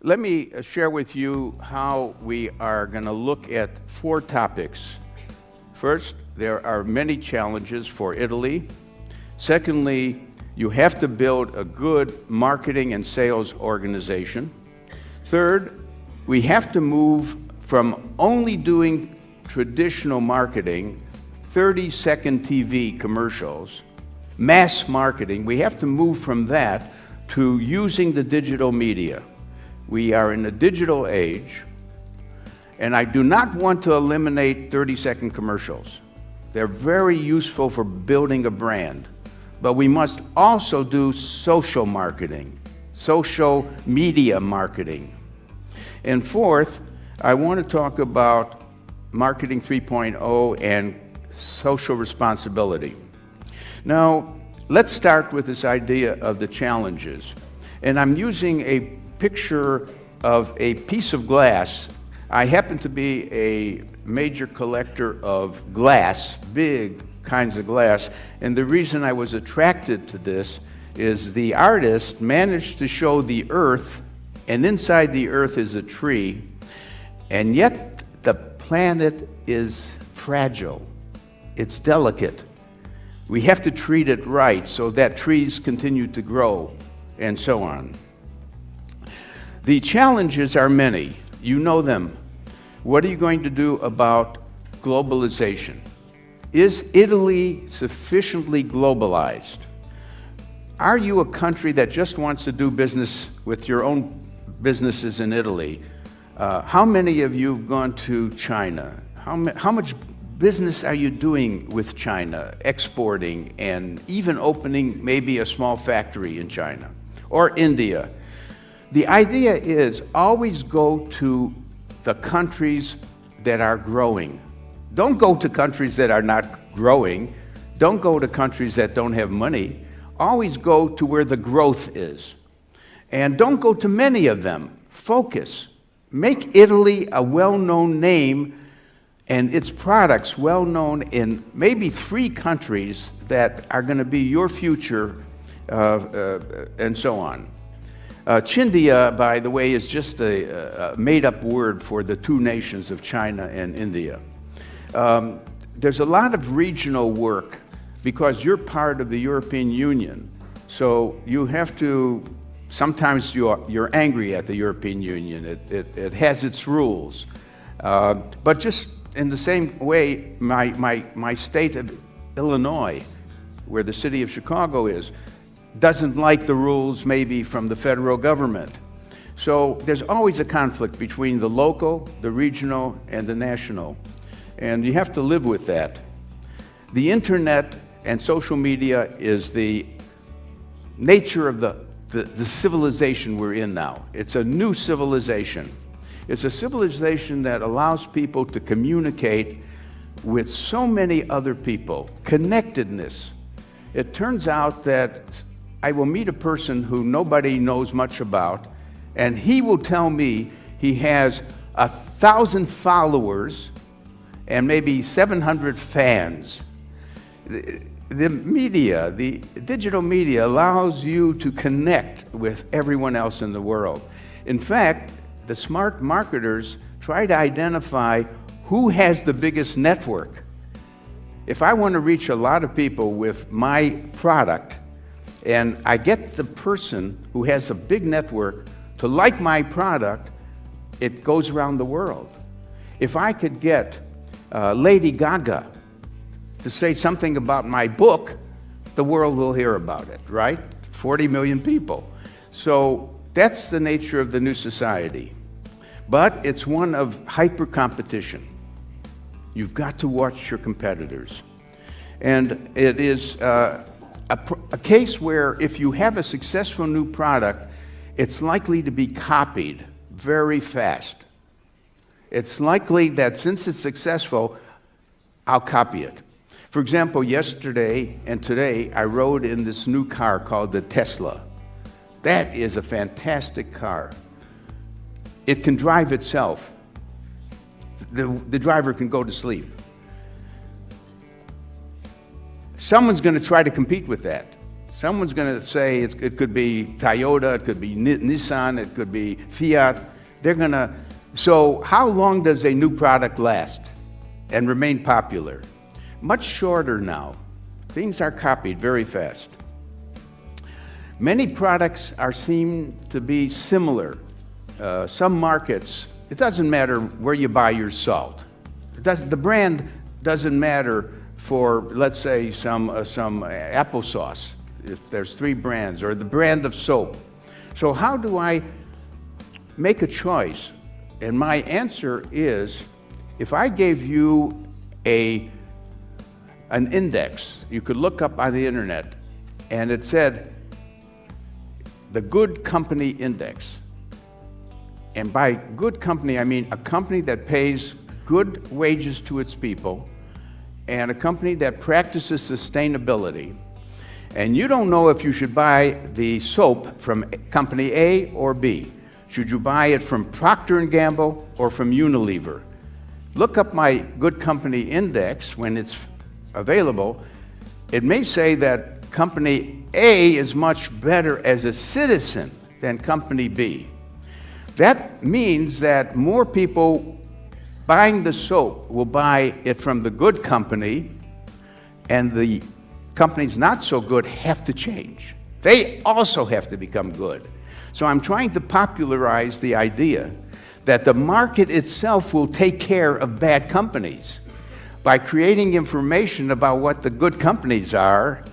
Let me share with you how we are going to look at 4 topics. First, there are many challenges for Italy. Secondly, you have to build a good marketing and sales organization. Third, we have to move from only doing traditional marketing, 30-second TV commercials, mass marketing. We have to move from that to using the digital media. We are in a digital age, and I do not want to eliminate 30-second commercials. They're very useful for building a brand. But we must also do social marketing, social media marketing. And fourth, I want to talk about Marketing 3.0 and social responsibility. Now, let's start with this idea of the challenges. And I'm using a picture of a piece of glass. I happen to be a major collector of glass, big kinds of glass, and the reason I was attracted to this is the artist managed to show the earth, and inside the earth is a tree, and yet the planet is fragile. It's delicate. We have to treat it right so that trees continue to grow, and so on. The challenges are many. You know them. What are you going to do about globalization? Is Italy sufficiently globalized? Are you a country that just wants to do business with your own businesses in Italy? How many of you have gone to China? How much business are you doing with China, exporting and even opening maybe a small factory in China or India? The idea is always go to the countries that are growing. Don't go to countries that are not growing. Don't go to countries that don't have money. Always go to where the growth is. And don't go to many of them. Focus. Make Italy a well-known name and its products well-known in maybe 3 countries that are going to be your future, and so on. Chindia, by the way, is just a made-up word for the 2 nations of China and India. There's a lot of regional work because you're part of the European Union. So you have to, sometimes you're angry at the European Union. It has its rules. But just in the same way, my state of Illinois, where the city of Chicago is, doesn't like the rules maybe from the federal government. So there's always a conflict between the local, the regional, and the national. And you have to live with that. The internet and social media is the nature of the civilization we're in now. It's a new civilization. It's a civilization that allows people to communicate with so many other people. Connectedness. It turns out that I will meet a person who nobody knows much about, and he will tell me he has 1,000 followers and maybe 700 fans. The media, the digital media allows you to connect with everyone else in the world. In fact, the smart marketers try to identify who has the biggest network. If I want to reach a lot of people with my product, and I get the person who has a big network to like my product, it goes around the world. If I could get Lady Gaga to say something about my book, the world will hear about it, right? 40 million people. So that's the nature of the new society. But it's one of hyper-competition. You've got to watch your competitors. And it is a case where if you have a successful new product, it's likely to be copied very fast. It's likely that since it's successful, I'll copy it. For example, yesterday and today, I rode in this new car called the Tesla. That is a fantastic car. It can drive itself. The driver can go to sleep. Someone's going to try to compete with that. Someone's going to say it could be Toyota, it could be Nissan, it could be Fiat. So how long does a new product last and remain popular? Much shorter now. Things are copied very fast. Many products seem to be similar. Some markets, it doesn't matter where you buy your salt. The brand doesn't matter for, let's say, some applesauce, if there's 3 brands, or the brand of soap. So how do I make a choice? And my answer is, if I gave you an index, you could look up on the internet, and it said, the Good Company Index. And by good company, I mean a company that pays good wages to its people, and a company that practices sustainability. And you don't know if you should buy the soap from company A or B. Should you buy it from Procter & Gamble or from Unilever? Look up my Good Company Index when it's available. It may say that company A is much better as a citizen than company B. That means that more people buying the soap will buy it from the good company, and the companies not so good have to change. They also have to become good. So I'm trying to popularize the idea that the market itself will take care of bad companies by creating information about what the good companies are.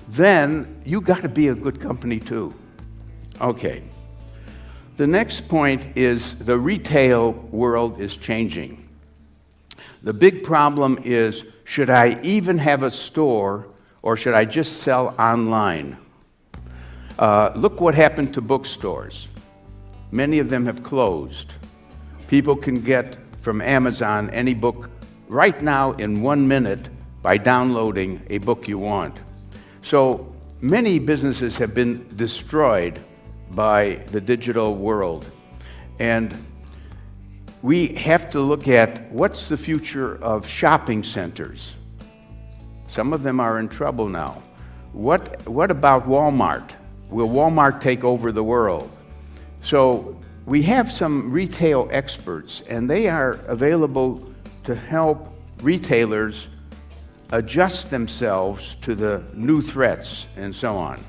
Then you got to be a good company too. Okay. The next point is the retail world is changing. The big problem is, should I even have a store, or should I just sell online? Look what happened to bookstores. Many of them have closed. People can get from Amazon any book right now in 1 minute by downloading a book you want. So many businesses have been destroyed by the digital world. And we have to look at what's the future of shopping centers. Some of them are in trouble now. What about Walmart? Will Walmart take over the world? So we have some retail experts, and they are available to help retailers adjust themselves to the new threats and so on.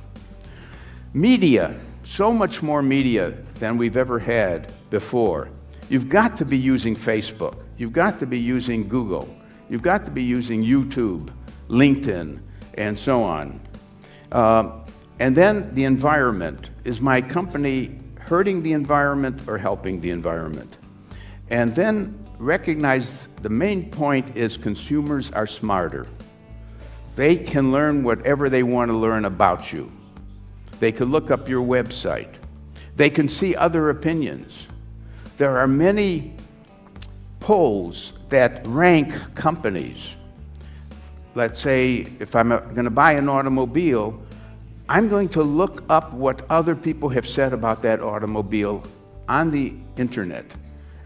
Media. So much more media than we've ever had before. You've got to be using Facebook. You've got to be using Google. You've got to be using YouTube, LinkedIn, and so on. And then the environment. Is my company hurting the environment or helping the environment? And then recognize the main point is consumers are smarter. They can learn whatever they want to learn about you. They can look up your website. They can see other opinions. There are many polls that rank companies. Let's say if I'm going to buy an automobile, I'm going to look up what other people have said about that automobile on the internet.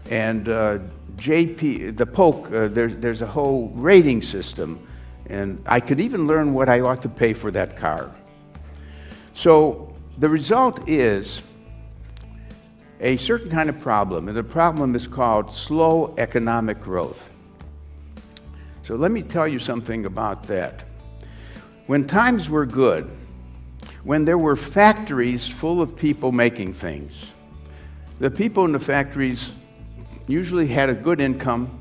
And the Polk, there's a whole rating system, and I could even learn what I ought to pay for that car. So the result is a certain kind of problem, and the problem is called slow economic growth. So let me tell you something about that. When times were good, when there were factories full of people making things, the people in the factories usually had a good income,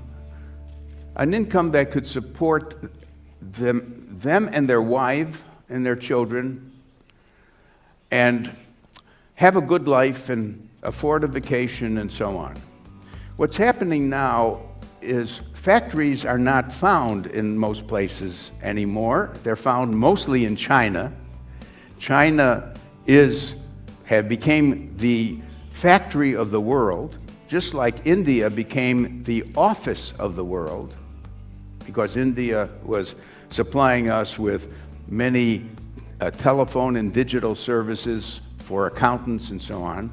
an income that could support them and their wife and their children, and have a good life and afford a vacation and so on. What's happening now is factories are not found in most places anymore. They're found mostly in China. China became the factory of the world, just like India became the office of the world, because India was supplying us with many telephone and digital services for accountants and so on.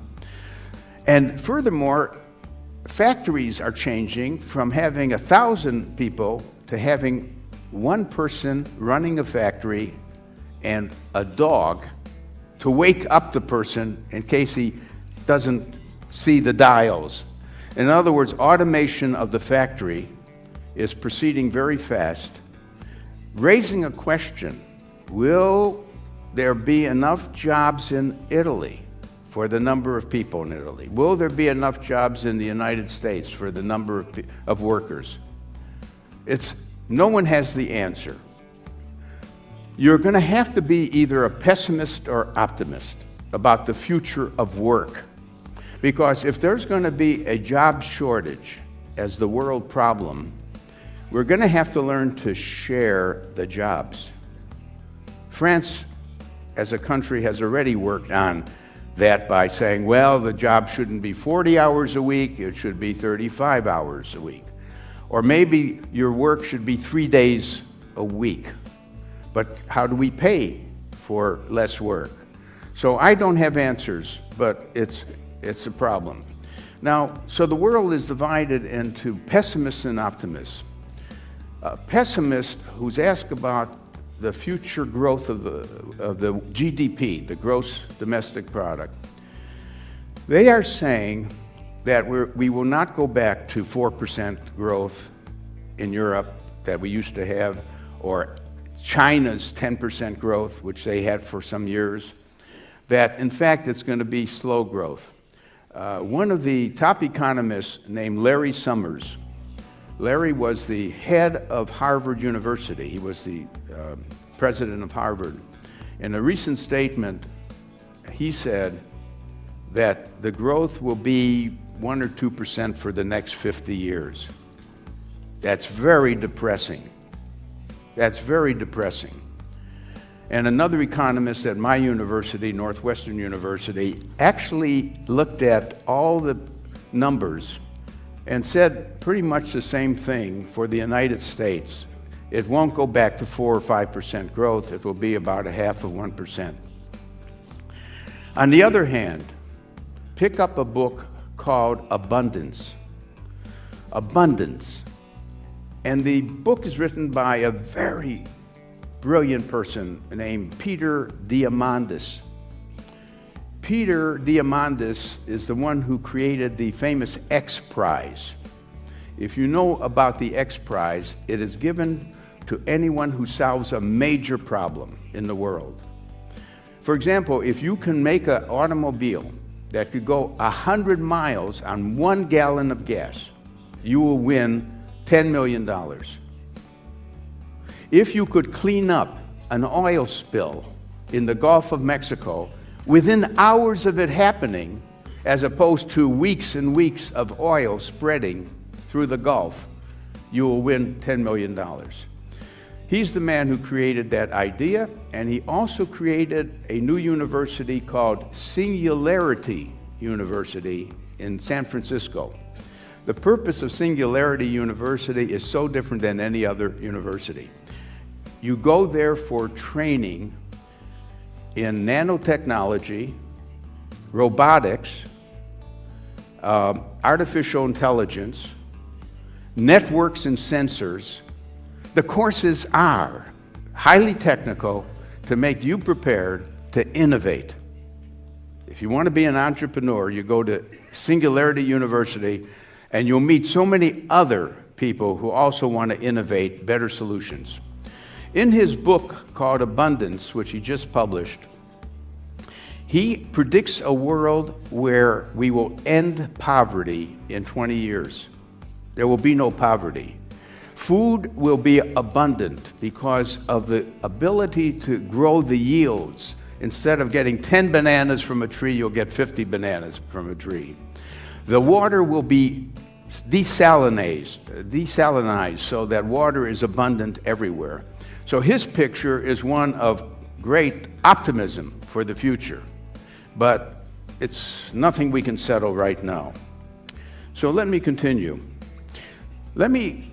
And furthermore, factories are changing from having 1,000 people to having one person running a factory and a dog to wake up the person in case he doesn't see the dials. In other words, automation of the factory is proceeding very fast, raising a question: will there be enough jobs in Italy for the number of people in Italy? Will there be enough jobs in the United States for the number of workers? No one has the answer. You're going to have to be either a pessimist or optimist about the future of work. Because if there's going to be a job shortage as the world problem, we're going to have to learn to share the jobs. France, as a country, has already worked on that by saying, well, the job shouldn't be 40 hours a week, it should be 35 hours a week. Or maybe your work should be 3 days a week. But how do we pay for less work? So I don't have answers, but it's a problem. Now, so the world is divided into pessimists and optimists. A pessimist who's asked about the future growth of the GDP, the gross domestic product, they are saying that we will not go back to 4% growth in Europe that we used to have, or China's 10% growth, which they had for some years, that in fact it's going to be slow growth. One of the top economists named Larry Summers, Larry was the head of Harvard University. He was the president of Harvard. In a recent statement, he said that the growth will be 1 or 2% for the next 50 years. That's very depressing. That's very depressing. And another economist at my university, Northwestern University, actually looked at all the numbers and said pretty much the same thing for the United States. It won't go back to 4 or 5% growth. It will be about 0.5%. On the other hand, pick up a book called Abundance. Abundance. And the book is written by a very brilliant person named Peter Diamandis. Peter Diamandis is the one who created the famous X Prize. If you know about the X Prize, it is given to anyone who solves a major problem in the world. For example, if you can make an automobile that could go 100 miles on 1 gallon of gas, you will win $10 million. If you could clean up an oil spill in the Gulf of Mexico within hours of it happening, as opposed to weeks and weeks of oil spreading through the Gulf, you will win $10 million. He's the man who created that idea, and he also created a new university called Singularity University in San Francisco. The purpose of Singularity University is so different than any other university. You go there for training in nanotechnology, robotics, artificial intelligence, networks and sensors. The courses are highly technical to make you prepared to innovate. If you want to be an entrepreneur, you go to Singularity University, and you'll meet so many other people who also want to innovate better solutions. In his book called Abundance, which he just published, he predicts a world where we will end poverty in 20 years. There will be no poverty. Food will be abundant because of the ability to grow the yields. Instead of getting 10 bananas from a tree, you'll get 50 bananas from a tree. The water will be desalinized so that water is abundant everywhere. So his picture is one of great optimism for the future, but it's nothing we can settle right now. So let me continue. Let me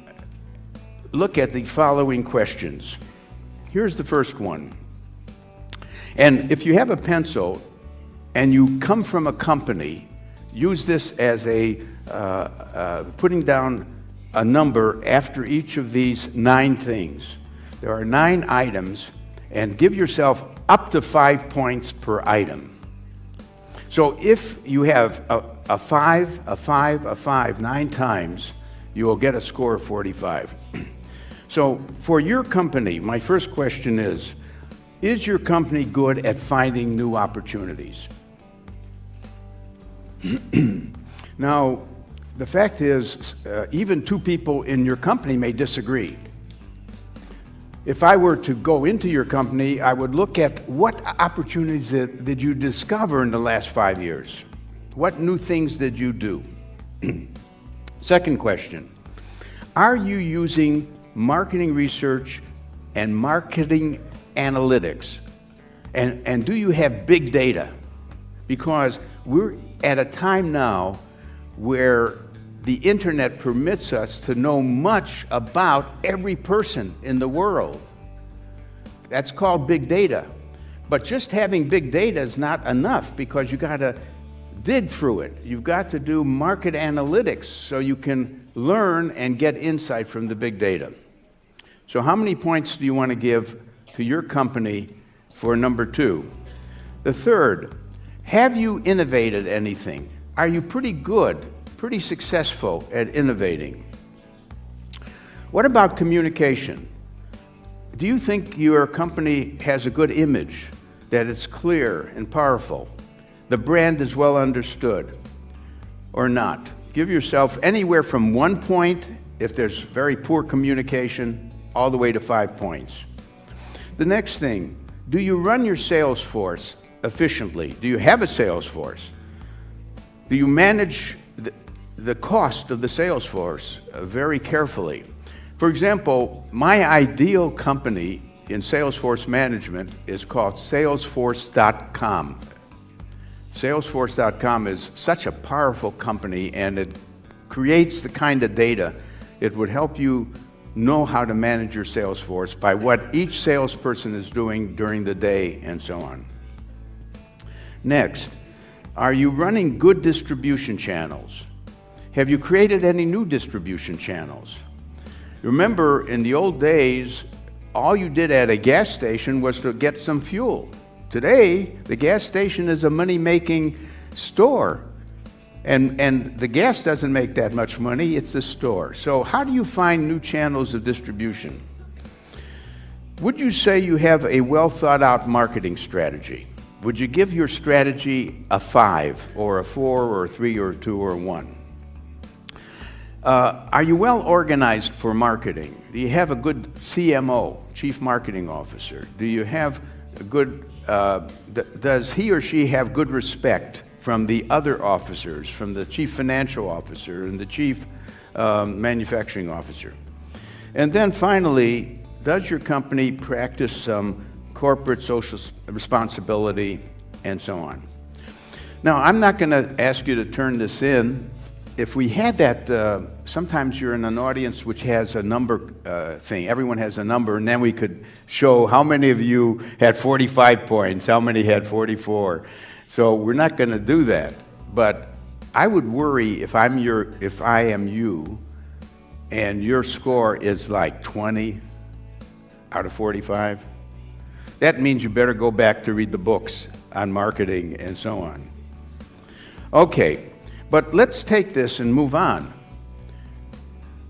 look at the following questions. Here's the first one. And if you have a pencil and you come from a company, use this as putting down a number after each of these 9 things. There are 9 items, and give yourself up to 5 points per item. So if you have a 5, a 5, a 5 9 times, you will get a score of 45. So for your company, my first question is your company good at finding new opportunities? Now, the fact is, even two people in your company may disagree. If I were to go into your company, I would look at what opportunities did you discover in the last 5 years? What new things did you do? Second question, are you using marketing research and marketing analytics? And do you have big data? Because we're at a time now where the internet permits us to know much about every person in the world. That's called big data. But just having big data is not enough, because you got to dig through it. You've got to do market analytics so you can learn and get insight from the big data. So how many points do you want to give to your company for number 2? The third, have you innovated anything? Are you pretty good, pretty successful at innovating? What about communication? Do you think your company has a good image, that it's clear and powerful? The brand is well understood or not? Give yourself anywhere from 1 point if there's very poor communication, all the way to 5 points. The next thing, do you run your sales force efficiently? Do you have a sales force? Do you manage the cost of the sales force very carefully? For example, my ideal company in Salesforce management is called Salesforce.com. Salesforce.com is such a powerful company, and it creates the kind of data it would help you know how to manage your sales force by what each salesperson is doing during the day and so on. Next, are you running good distribution channels? Have you created any new distribution channels? Remember, in the old days, all you did at a gas station was to get some fuel. Today, the gas station is a money-making store. And the gas doesn't make that much money, it's the store. So how do you find new channels of distribution? Would you say you have a well-thought-out marketing strategy? Would you give your strategy a 5 or a 4 or a 3 or a 2 or a 1? Are you well organized for marketing? Do you have a good CMO, Chief Marketing Officer? Do you have a good, does he or she have good respect from the other officers, from the Chief Financial Officer and the Chief Manufacturing Officer? And then finally, does your company practice some corporate social responsibility and so on? Now, I'm not going to ask you to turn this in. If we had that, sometimes you're in an audience which has a number thing. Everyone has a number, and then we could show how many of you had 45 points, how many had 44. So we're not going to do that. But I would worry if I am you, and your score is like 20 out of 45. That means you better go back to read the books on marketing and so on. Okay. But let's take this and move on.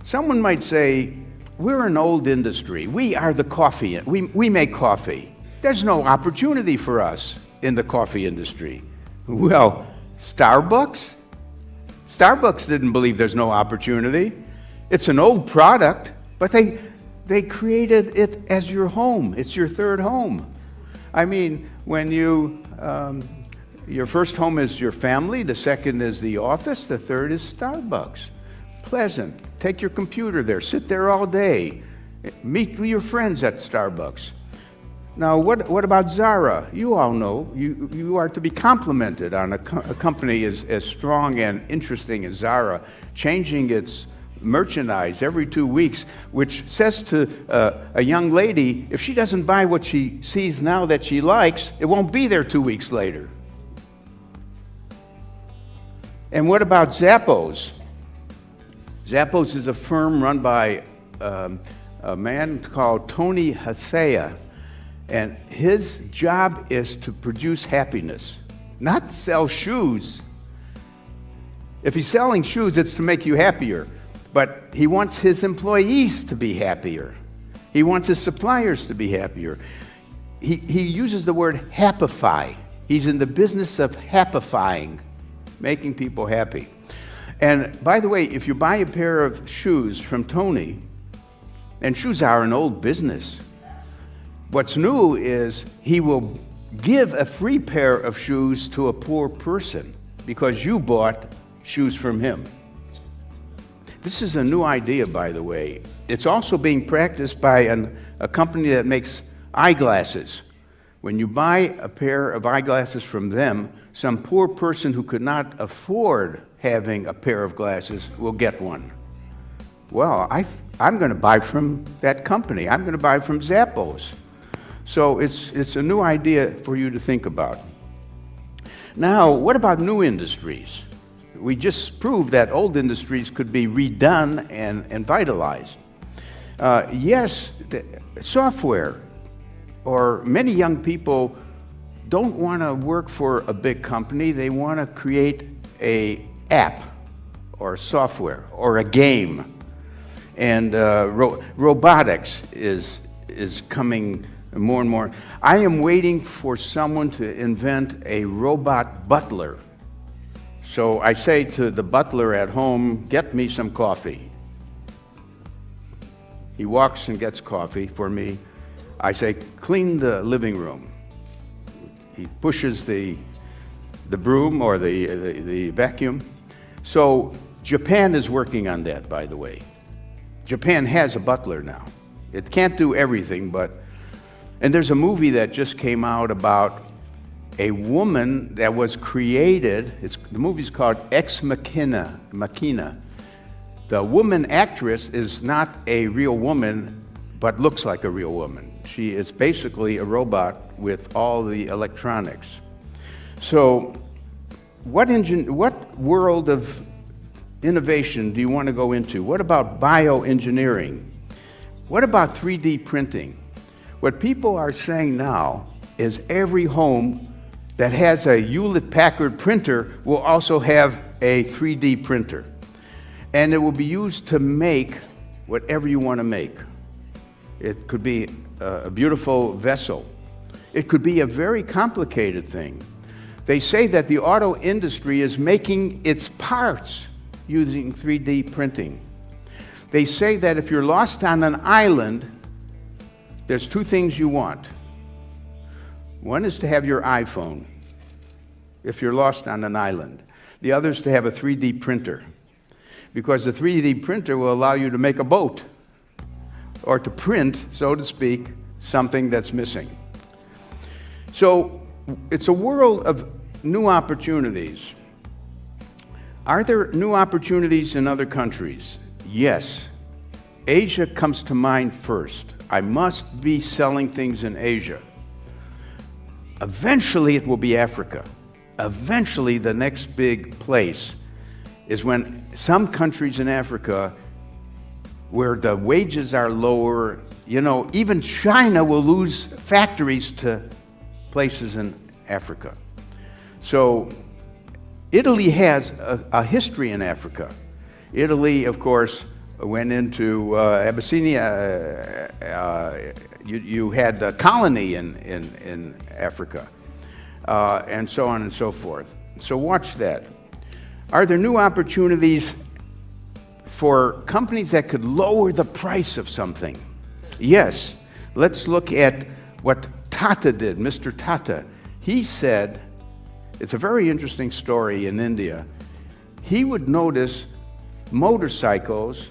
Someone might say, we're an old industry. We are the coffee. We make coffee. There's no opportunity for us in the coffee industry. Well, Starbucks? Starbucks didn't believe there's no opportunity. It's an old product, but they created it as your home. It's your third home. I mean, when your first home is your family, the second is the office, the third is Starbucks. Pleasant. Take your computer there, sit there all day, meet with your friends at Starbucks. Now, what about Zara? You all know you are to be complimented on a company as strong and interesting as Zara, changing its merchandise every 2 weeks, which says to a young lady, if she doesn't buy what she sees now that she likes, it won't be there 2 weeks later. And what about Zappos? Zappos is a firm run by a man called Tony Hsieh. And his job is to produce happiness, not sell shoes. If he's selling shoes, it's to make you happier. But he wants his employees to be happier. He wants his suppliers to be happier. He uses the word happify. He's in the business of happifying, making people happy. And by the way, if you buy a pair of shoes from Tony, and shoes are an old business, what's new is he will give a free pair of shoes to a poor person because you bought shoes from him. This is a new idea, by the way. It's also being practiced by a company that makes eyeglasses. When you buy a pair of eyeglasses from them, some poor person who could not afford having a pair of glasses will get one. Well, I'm going to buy from that company. I'm going to buy from Zappos. So it's a new idea for you to think about. Now, what about new industries? We just proved that old industries could be redone and vitalized. Yes, software, or many young people don't want to work for a big company. They want to create an app or software or a game. And robotics is coming more and more. I am waiting for someone to invent a robot butler. So I say to the butler at home, get me some coffee. He walks and gets coffee for me. I say, clean the living room. He pushes the broom or the vacuum. So Japan is working on that, by the way. Japan has a butler now. It can't do everything, and there's a movie that just came out about a woman that was created. The movie's called Ex Machina. The woman actress is not a real woman, but looks like a real woman. She is basically a robot with all the electronics. So what world of innovation do you want to go into? What about bioengineering? What about 3D printing? What people are saying now is every home that has a Hewlett-Packard printer will also have a 3D printer. And it will be used to make whatever you want to make. It could be a beautiful vessel. It could be a very complicated thing. They say that the auto industry is making its parts using 3D printing. They say that if you're lost on an island, there's two things you want. One is to have your iPhone, if you're lost on an island. The other is to have a 3D printer, because the 3D printer will allow you to make a boat, or to print, so to speak, something that's missing. So it's a world of new opportunities. Are there new opportunities in other countries? Yes. Asia comes to mind first. I must be selling things in Asia. Eventually it will be Africa. Eventually the next big place is when some countries in Africa where the wages are lower, even China will lose factories to places in Africa. So Italy has a history in Africa. Italy, of course, went into Abyssinia. You had a colony in Africa, and so on and so forth. So watch that. Are there new opportunities for companies that could lower the price of something? Yes. Let's look at what Tata did, Mr. Tata. He said, it's a very interesting story in India. He would notice motorcycles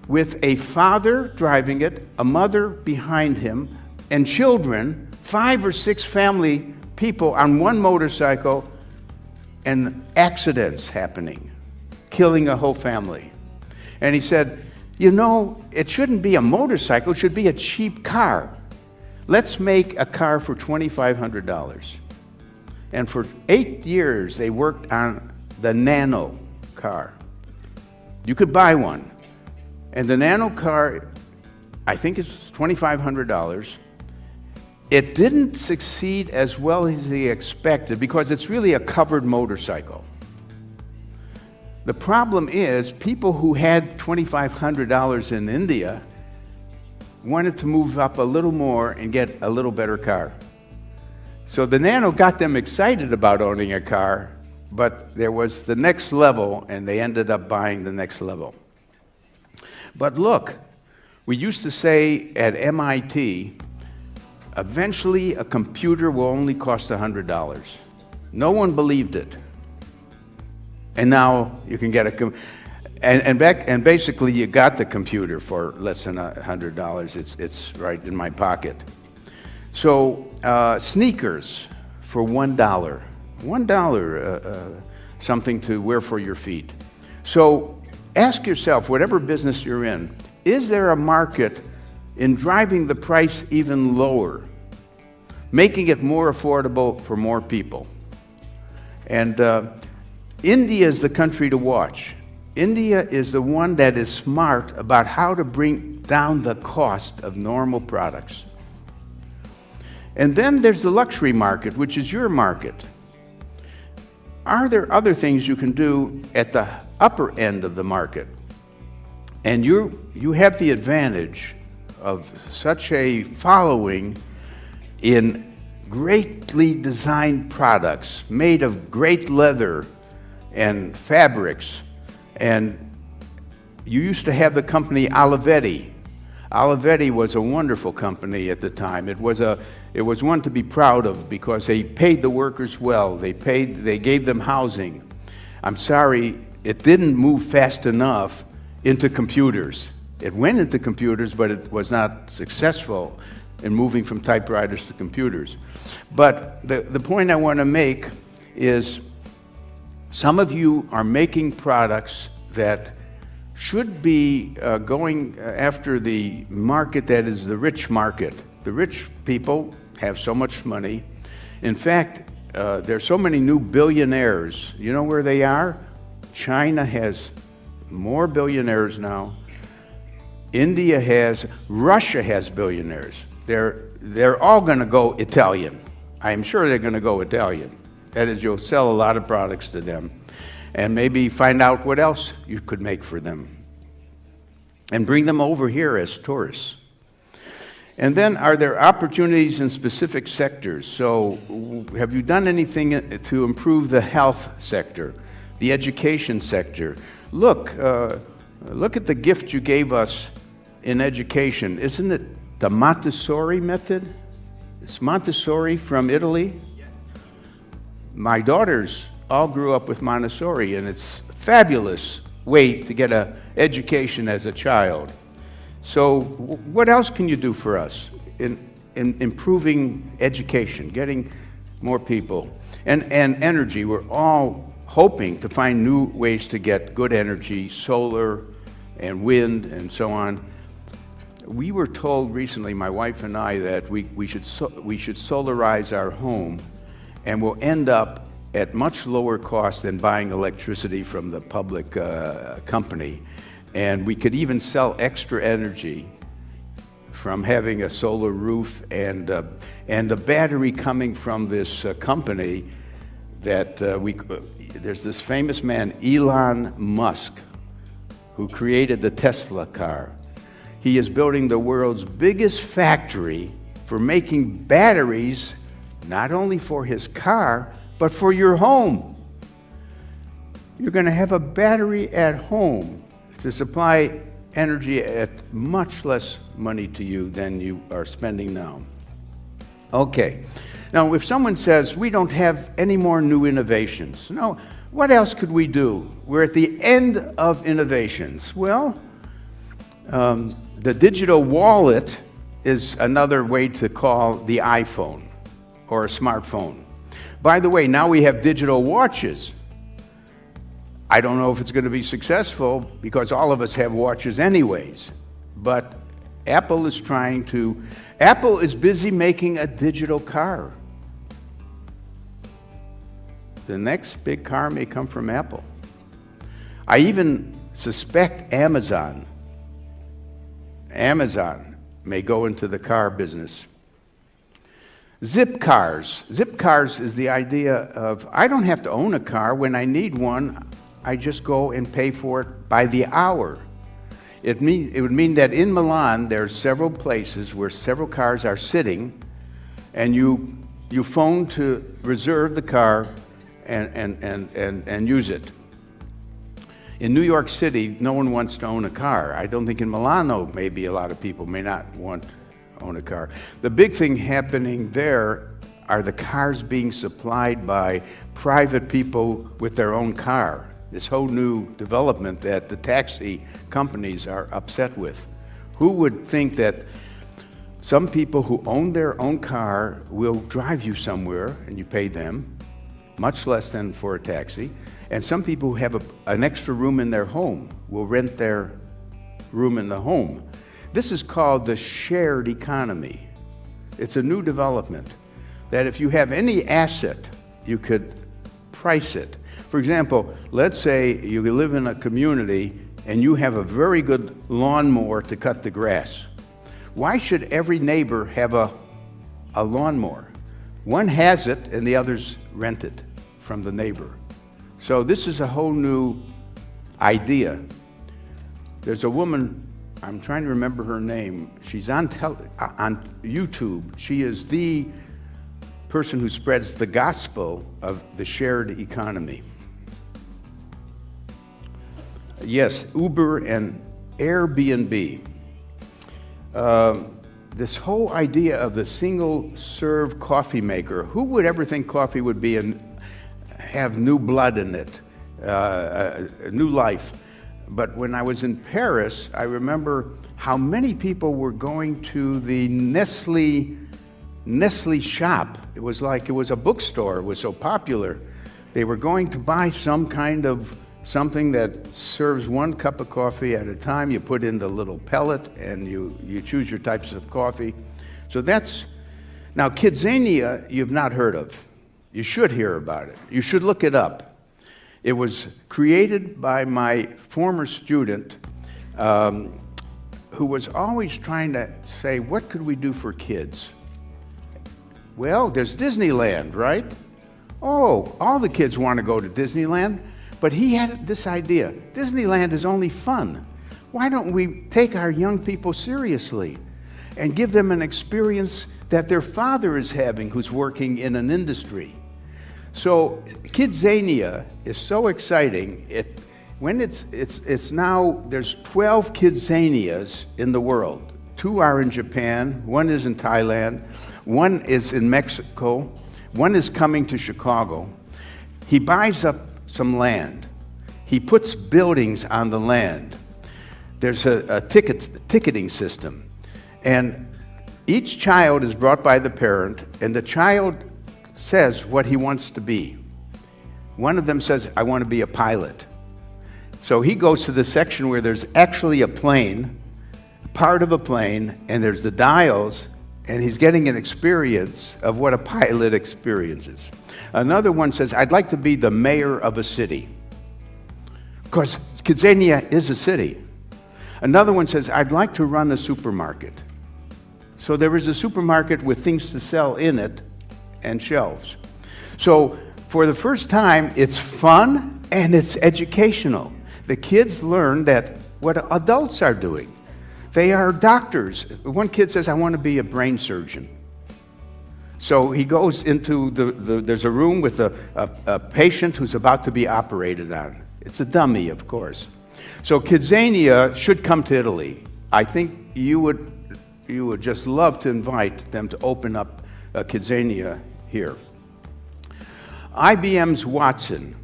with a father driving it, a mother behind him, and children, 5 or 6 family people on one motorcycle, and accidents happening, killing a whole family. And he said, it shouldn't be a motorcycle, it should be a cheap car. Let's make a car for $2,500. And for 8 years, they worked on the Nano car. You could buy one. And the Nano car, I think it's $2,500. It didn't succeed as well as he expected because it's really a covered motorcycle. The problem is people who had $2,500 in India wanted to move up a little more and get a little better car. So the Nano got them excited about owning a car, but there was the next level, and they ended up buying the next level. But look, we used to say at MIT, eventually a computer will only cost $100. No one believed it. And now you can get and basically you got the computer for less than $100. It's right in my pocket. So sneakers for $1. $1, something to wear for your feet. So ask yourself, whatever business you're in, is there a market in driving the price even lower, making it more affordable for more people? And India is the country to watch. India is the one that is smart about how to bring down the cost of normal products. And then there's the luxury market, which is your market. Are there other things you can do at the upper end of the market? And you have the advantage of such a following in greatly designed products made of great leather and fabrics. And you used to have the company Olivetti. Olivetti was a wonderful company at the time. It was one to be proud of because they paid the workers well. They gave them housing. I'm sorry, it didn't move fast enough into computers. It went into computers, but it was not successful in moving from typewriters to computers. But the point I want to make is some of you are making products that should be going after the market that is the rich market. The rich people have so much money. In fact, there's so many new billionaires. You know where they are? China has more billionaires now. India has, Russia has billionaires. They're all going to go Italian. I'm sure they're going to go Italian. That is, you'll sell a lot of products to them and maybe find out what else you could make for them and bring them over here as tourists. And then, are there opportunities in specific sectors? So have you done anything to improve the health sector, the education sector? Look at the gift you gave us in education. Isn't it the Montessori method? It's Montessori from Italy. Yes. My daughters all grew up with Montessori, and it's a fabulous way to get an education as a child. So what else can you do for us in improving education, getting more people? And energy, we're all hoping to find new ways to get good energy, solar and wind and so on. We were told recently, my wife and I, that we should solarize our home, and we'll end up at much lower cost than buying electricity from the public company. And we could even sell extra energy from having a solar roof and the battery coming from this company that there's this famous man, Elon Musk, who created the Tesla car. He is building the world's biggest factory for making batteries, not only for his car, but for your home. You're going to have a battery at home to supply energy at much less money to you than you are spending now. Okay. Now, if someone says, we don't have any more new innovations, no, what else could we do? We're at the end of innovations. Well, the digital wallet is another way to call the iPhone or a smartphone. By the way, now we have digital watches. I don't know if it's going to be successful because all of us have watches anyways, but Apple is busy making a digital car. The next big car may come from Apple. I even suspect Amazon may go into the car business. Zip cars. Zip cars is the idea of I don't have to own a car. When I need one, I just go and pay for it by the hour. It would mean that in Milan, there are several places where several cars are sitting, and you phone to reserve the car and use it. In New York City, no one wants to own a car. I don't think in Milano, maybe a lot of people may not want to own a car. The big thing happening there are the cars being supplied by private people with their own car. This whole new development that the taxi companies are upset with. Who would think that some people who own their own car will drive you somewhere and you pay them, much less than for a taxi, and some people who have an extra room in their home will rent their room in the home. This is called the shared economy. It's a new development that if you have any asset, you could price it. For example, let's say you live in a community and you have a very good lawnmower to cut the grass. Why should every neighbor have a lawnmower? One has it and the others rent it from the neighbor. So this is a whole new idea. There's a woman, I'm trying to remember her name. She's on YouTube. She is the person who spreads the gospel of the shared economy. Yes, Uber and Airbnb. This whole idea of the single-serve coffee maker. Who would ever think coffee would be have new blood in it, new life? But when I was in Paris, I remember how many people were going to the Nestle shop. It was like it was a bookstore. It was so popular. They were going to buy some kind of something that serves one cup of coffee at a time. You put in the little pellet and you choose your types of coffee. So that's, now Kidzania you've not heard of. You should hear about it. You should look it up. It was created by my former student who was always trying to say, what could we do for kids? Well, there's Disneyland, right? Oh, all the kids want to go to Disneyland. But he had this idea, Disneyland is only fun. Why don't we take our young people seriously and give them an experience that their father is having who's working in an industry? So Kidzania is so exciting. It's now, there's 12 Kidzanias in the world. 2 are in Japan, 1 is in Thailand, 1 is in Mexico, 1 is coming to Chicago. He buys up some land. He puts buildings on the land. There's a ticketing system. And each child is brought by the parent, and the child says what he wants to be. One of them says, I want to be a pilot. So he goes to the section where there's actually a plane, part of a plane, and there's the dials, and he's getting an experience of what a pilot experiences. Another one says, I'd like to be the mayor of a city. Because Kidzania is a city. Another one says, I'd like to run a supermarket. So there is a supermarket with things to sell in it and shelves. So for the first time, it's fun and it's educational. The kids learn that what adults are doing. They are doctors. One kid says, I want to be a brain surgeon. So he goes into there's a room with a patient who's about to be operated on. It's a dummy, of course. So Kidzania should come to Italy. I think you would just love to invite them to open up Kidzania here. IBM's Watson.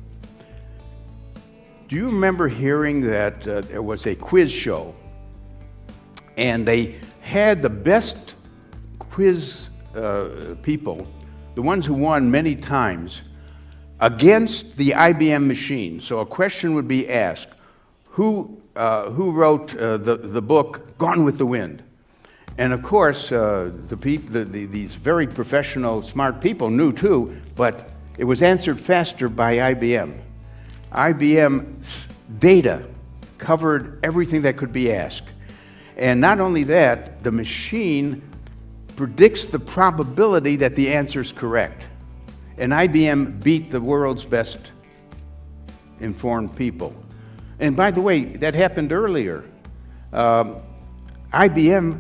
Do you remember hearing that there was a quiz show? And they had the best quiz people, the ones who won many times, against the IBM machine. So a question would be asked, who wrote the book Gone with the Wind? And of course, these very professional, smart people knew too, but it was answered faster by IBM. IBM's data covered everything that could be asked. And not only that, the machine predicts the probability that the answer is correct. And IBM beat the world's best informed people. And by the way, that happened earlier. IBM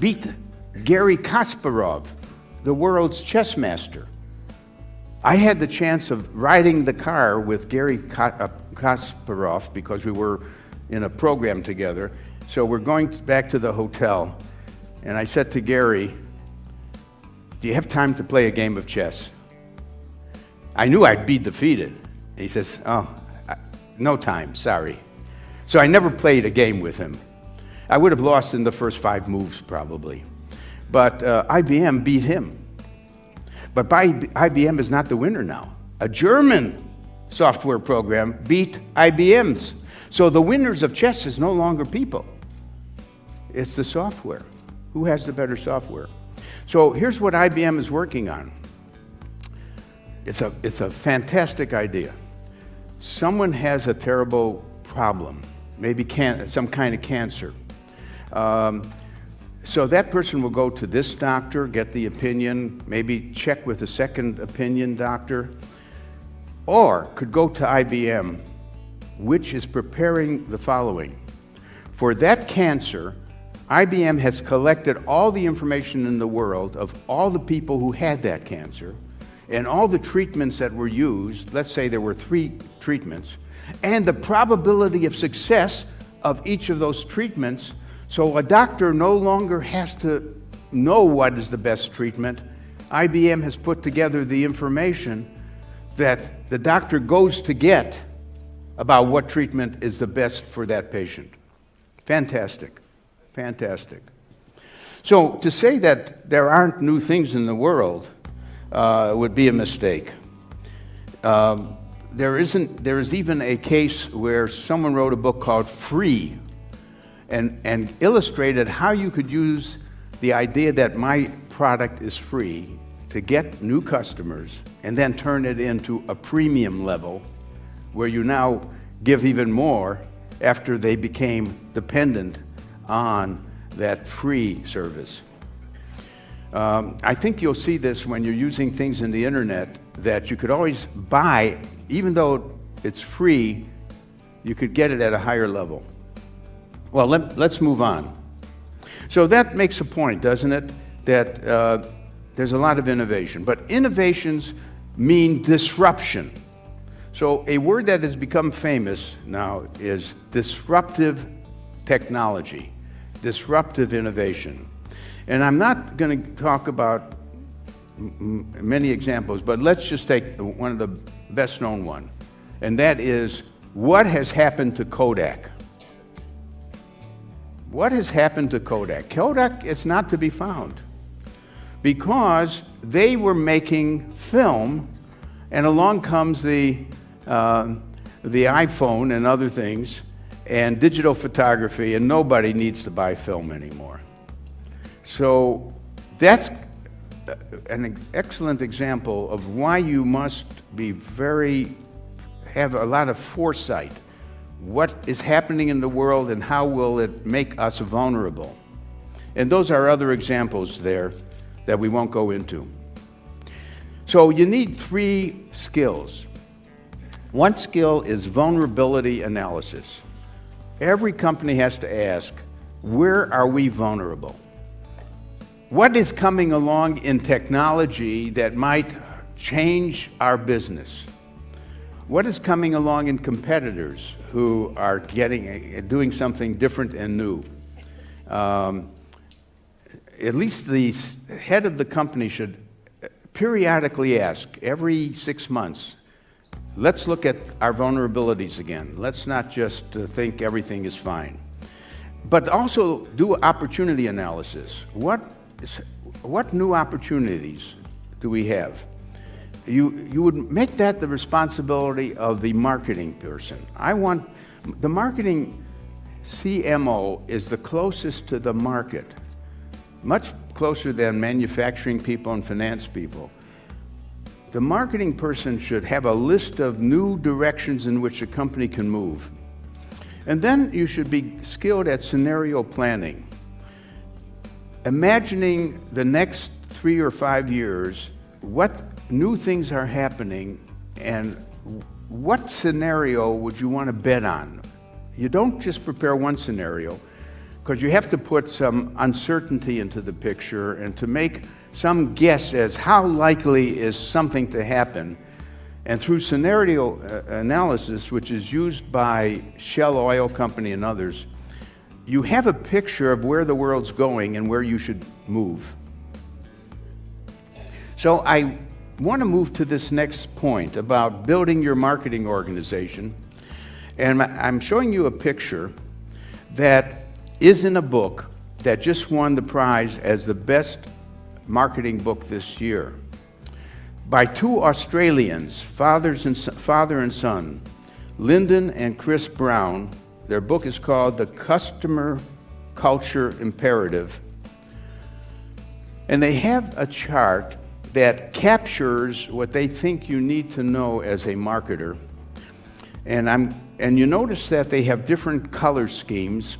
beat Garry Kasparov, the world's chess master. I had the chance of riding the car with Garry Kasparov because we were in a program together. So we're going back to the hotel, and I said to Garry, "Do you have time to play a game of chess?" I knew I'd be defeated. He says, "Oh, no time, sorry." So I never played a game with him. I would have lost in the first 5 moves probably. But IBM beat him. But IBM is not the winner now. A German software program beat IBM's. So the winners of chess is no longer people. It's the software. Who has the better software? So here's what IBM is working on. It's a fantastic idea. Someone has a terrible problem, maybe some kind of cancer. So that person will go to this doctor, get the opinion, maybe check with a second opinion doctor, or could go to IBM, which is preparing the following. For that cancer, IBM has collected all the information in the world of all the people who had that cancer and all the treatments that were used. Let's say there were 3 treatments, and the probability of success of each of those treatments. So a doctor no longer has to know what is the best treatment. IBM has put together the information that the doctor goes to get about what treatment is the best for that patient. Fantastic, fantastic. So to say that there aren't new things in the world would be a mistake. There is even a case where someone wrote a book called Free and illustrated how you could use the idea that my product is free to get new customers and then turn it into a premium level where you now give even more after they became dependent on that free service. I think you'll see this when you're using things in the internet that you could always buy, even though it's free, you could get it at a higher level. Well, let's move on. So that makes a point, doesn't it? That there's a lot of innovation, but innovations mean disruption. So a word that has become famous now is disruptive technology, disruptive innovation. And I'm not going to talk about many examples, but let's just take one of the best known one, and that is what has happened to Kodak. What has happened to Kodak? Kodak is not to be found because they were making film, and along comes the iPhone and other things and digital photography, and nobody needs to buy film anymore. So that's an excellent example of why you must be have a lot of foresight. What is happening in the world and how will it make us vulnerable? And those are other examples there that we won't go into. So you need 3 skills. One skill is vulnerability analysis. Every company has to ask, where are we vulnerable? What is coming along in technology that might change our business? What is coming along in competitors who are doing something different and new? At least the head of the company should periodically ask, every 6 months, let's look at our vulnerabilities again. Let's not just think everything is fine. But also do opportunity analysis. What new opportunities do we have? You would make that the responsibility of the marketing person. The marketing CMO is the closest to the market, much closer than manufacturing people and finance people. The marketing person should have a list of new directions in which a company can move. And then you should be skilled at scenario planning. imagining the next 3 or 5 years, what new things are happening, and what scenario would you want to bet on? You don't just prepare one scenario, because you have to put some uncertainty into the picture and to make some guess as how likely is something to happen. And through scenario analysis, which is used by Shell Oil Company and others, you have a picture of where the world's going and where you should move. So I want to move to this next point about building your marketing organization. And I'm showing you a picture that is in a book that just won the prize as the best marketing book this year by two Australians, father and son, Lyndon and Chris Brown. Their book is called The Customer Culture Imperative. And they have a chart that captures what they think you need to know as a marketer. And you notice that they have different color schemes.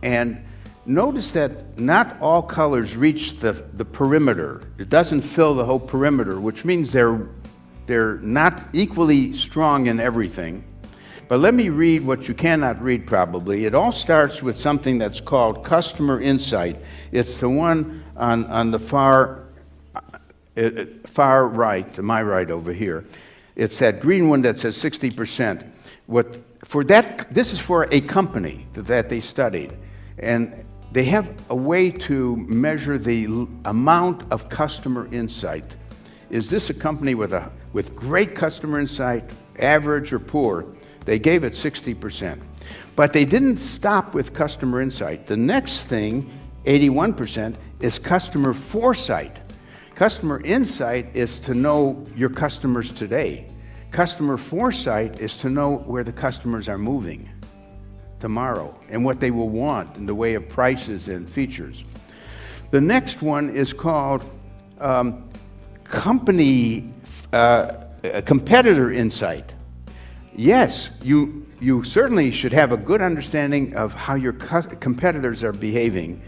And notice that not all colors reach the perimeter. It doesn't fill the whole perimeter, which means they're not equally strong in everything. But let me read what you cannot read probably. It all starts with something that's called customer insight. It's the one on the far right, to my right over here. It's that green one that says 60%. This is for a company that they studied. And they have a way to measure the amount of customer insight. Is this a company with great customer insight, average or poor? They gave it 60%. But they didn't stop with customer insight. The next thing, 81%, is customer foresight. Customer insight is to know your customers today. Customer foresight is to know where the customers are moving tomorrow and what they will want in the way of prices and features. The next one is called competitor insight. Yes, you certainly should have a good understanding of how your competitors are behaving,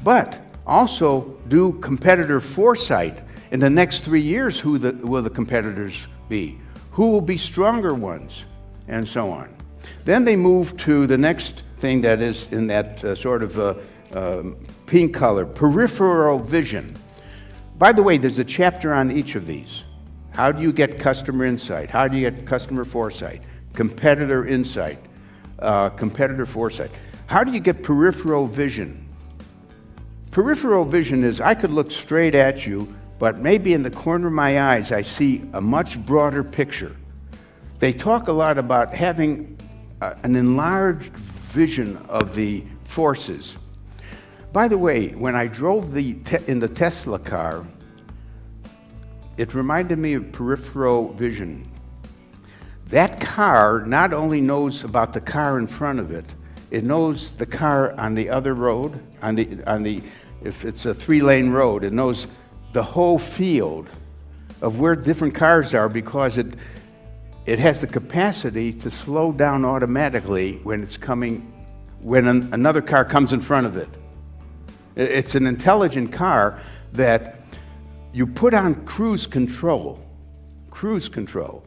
but also do competitor foresight. In the next 3 years, who will the competitors be? Who will be stronger ones? And so on. Then they move to the next thing that is in that sort of pink color, peripheral vision. By the way, there's a chapter on each of these. How do you get customer insight? How do you get customer foresight? Competitor insight, competitor foresight. How do you get peripheral vision? Peripheral vision is I could look straight at you, but maybe in the corner of my eyes I see a much broader picture. They talk a lot about having an enlarged vision of the forces. By the way, when I drove in the Tesla car, it reminded me of peripheral vision. That car not only knows about the car in front of it, it knows the car on the other road, if it's a 3-lane road, it knows the whole field of where different cars are because it has the capacity to slow down automatically when another car comes in front of it. It's an intelligent car that you put on cruise control. Cruise control.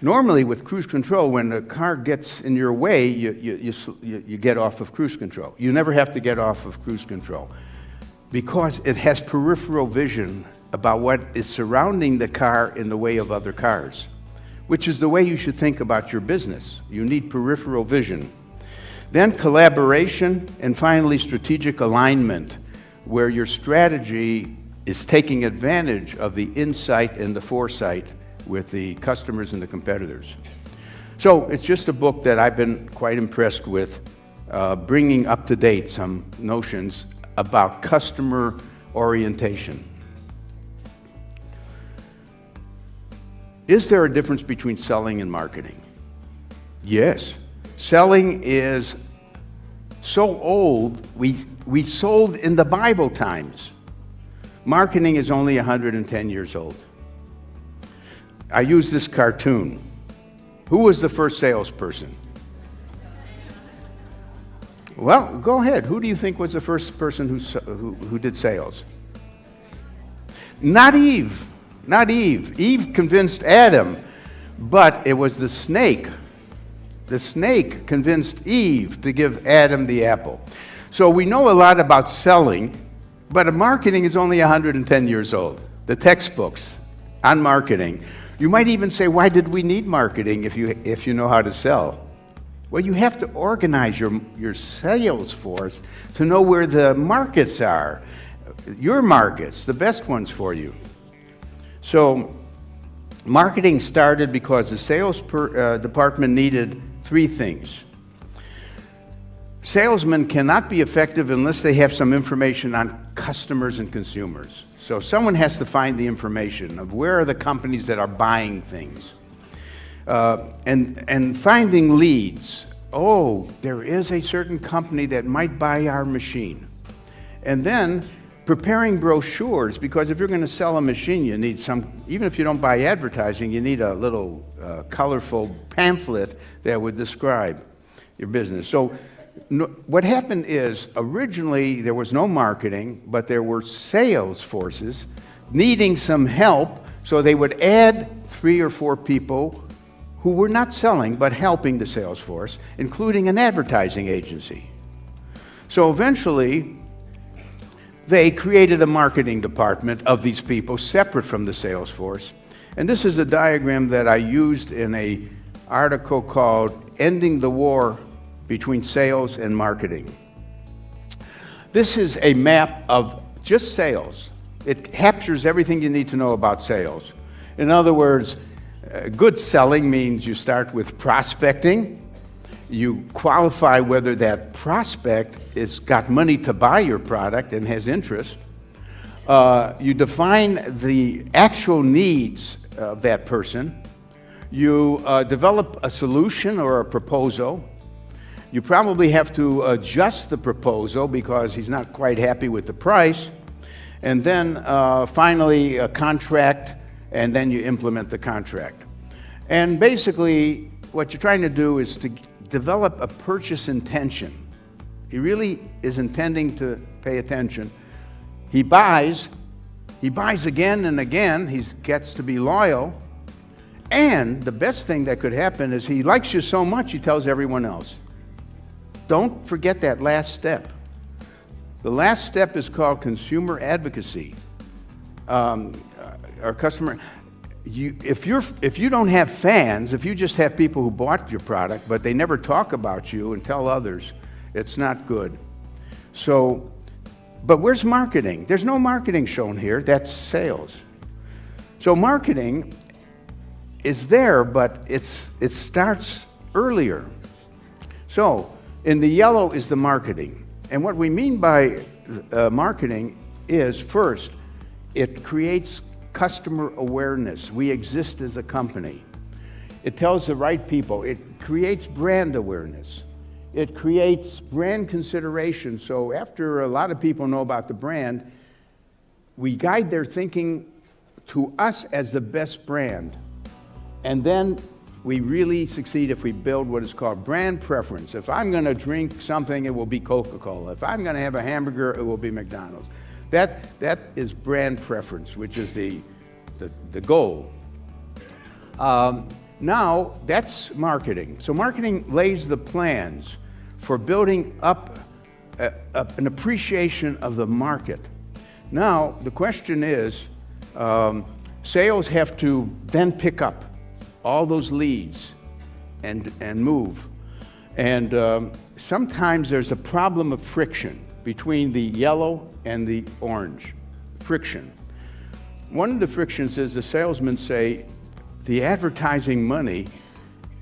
Normally with cruise control, when the car gets in your way, you get off of cruise control. You never have to get off of cruise control because it has peripheral vision about what is surrounding the car in the way of other cars, which is the way you should think about your business. You need peripheral vision. Then collaboration, and finally strategic alignment, where your strategy is taking advantage of the insight and the foresight with the customers and the competitors. So it's just a book that I've been quite impressed with, bringing up to date some notions about customer orientation. Is there a difference between selling and marketing? Yes. Selling is so old, we sold in the Bible times. Marketing is only 110 years old. I use this cartoon. Who was the first salesperson? Well, go ahead. Who do you think was the first person who did sales? Not Eve. Not Eve. Eve convinced Adam, but it was the snake. The snake convinced Eve to give Adam the apple. So we know a lot about selling, but marketing is only 110 years old. The textbooks on marketing. You might even say, why did we need marketing if you know how to sell? Well, you have to organize your sales force to know where the markets are. Your markets, the best ones for you. So marketing started because the sales department needed three things. Salesmen cannot be effective unless they have some information on customers and consumers. So someone has to find the information of where are the companies that are buying things. And finding leads. Oh, there is a certain company that might buy our machine. And then preparing brochures, because if you're going to sell a machine, you need even if you don't buy advertising, you need a little colorful pamphlet that would describe your business. So what happened is, originally there was no marketing, but there were sales forces needing some help, so they would add 3 or 4 people who were not selling, but helping the sales force, including an advertising agency. So eventually, they created a marketing department of these people separate from the sales force. And this is a diagram that I used in an article called Ending the War Between Sales and Marketing. This is a map of just sales. It captures everything you need to know about sales. In other words, good selling means you start with prospecting. You qualify whether that prospect has got money to buy your product and has interest. You define the actual needs of that person. You develop a solution or a proposal. You probably have to adjust the proposal because he's not quite happy with the price. And then finally a contract, and then you implement the contract. And basically what you're trying to do is to develop a purchase intention. He really is intending to pay attention. He buys again and again. He gets to be loyal. And the best thing that could happen is he likes you so much he tells everyone else. Don't forget that last step. The last step is called consumer advocacy. Our customer, if you don't have fans, if you just have people who bought your product, but they never talk about you and tell others, it's not good. So, but where's marketing? There's no marketing shown here. That's sales. So marketing is there, but it starts earlier. So in the yellow is the marketing. And what we mean by marketing is, first, it creates customer awareness. We exist as a company. It tells the right people. It creates brand awareness. It creates brand consideration. So after a lot of people know about the brand, we guide their thinking to us as the best brand. And then we really succeed if we build what is called brand preference. If I'm going to drink something, it will be Coca-Cola. If I'm going to have a hamburger, it will be McDonald's. That is brand preference, which is the goal. Now, that's marketing. So marketing lays the plans for building up an appreciation of the market. Now, the question is, sales have to then pick up all those leads and move. And sometimes there's a problem of friction between the yellow and the orange. Friction. One of the frictions is the salesmen say, the advertising money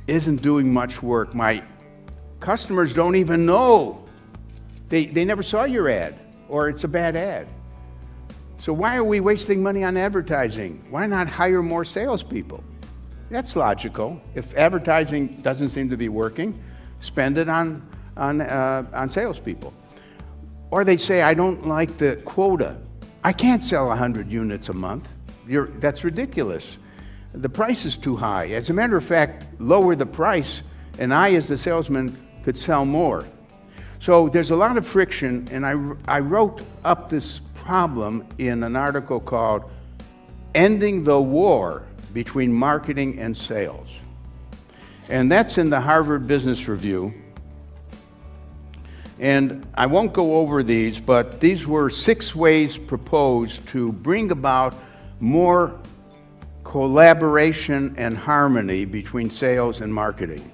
isn't doing much work. My customers don't even know. They never saw your ad, or it's a bad ad. So why are we wasting money on advertising? Why not hire more salespeople? That's logical. If advertising doesn't seem to be working, spend it on salespeople. Or they say, I don't like the quota. I can't sell 100 units a month. That's ridiculous. The price is too high. As a matter of fact, lower the price, and I, as the salesman, could sell more. So there's a lot of friction, and I wrote up this problem in an article called Ending the War Between Marketing and Sales. And that's in the Harvard Business Review. And I won't go over these, but these were 6 ways proposed to bring about more collaboration and harmony between sales and marketing.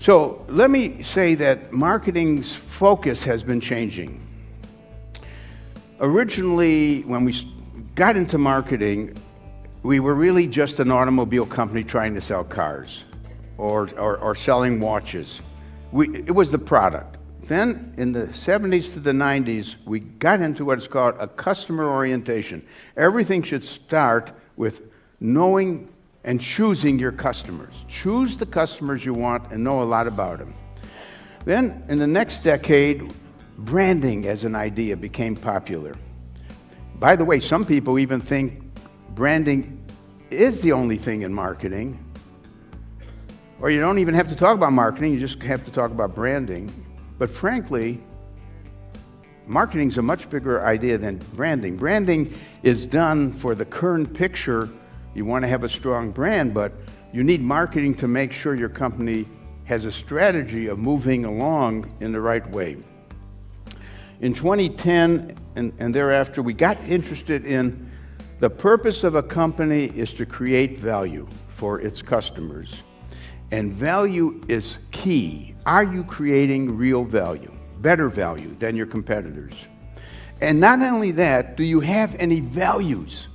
So let me say that marketing's focus has been changing. Originally, when we got into marketing, we were really just an automobile company trying to sell cars or selling watches. It was the product. Then in the 70s to the 90s, we got into what's called a customer orientation. Everything should start with knowing and choosing your customers. Choose the customers you want and know a lot about them. Then in the next decade, branding as an idea became popular. By the way, some people even think branding is the only thing in marketing. Or you don't even have to talk about marketing, you just have to talk about branding. But frankly, marketing is a much bigger idea than branding. Branding is done for the current picture. You want to have a strong brand, but you need marketing to make sure your company has a strategy of moving along in the right way. In 2010 and thereafter, we got interested in the purpose of a company is to create value for its customers. And value is key. Are you creating real value, better value than your competitors? And not only that, do you have any values?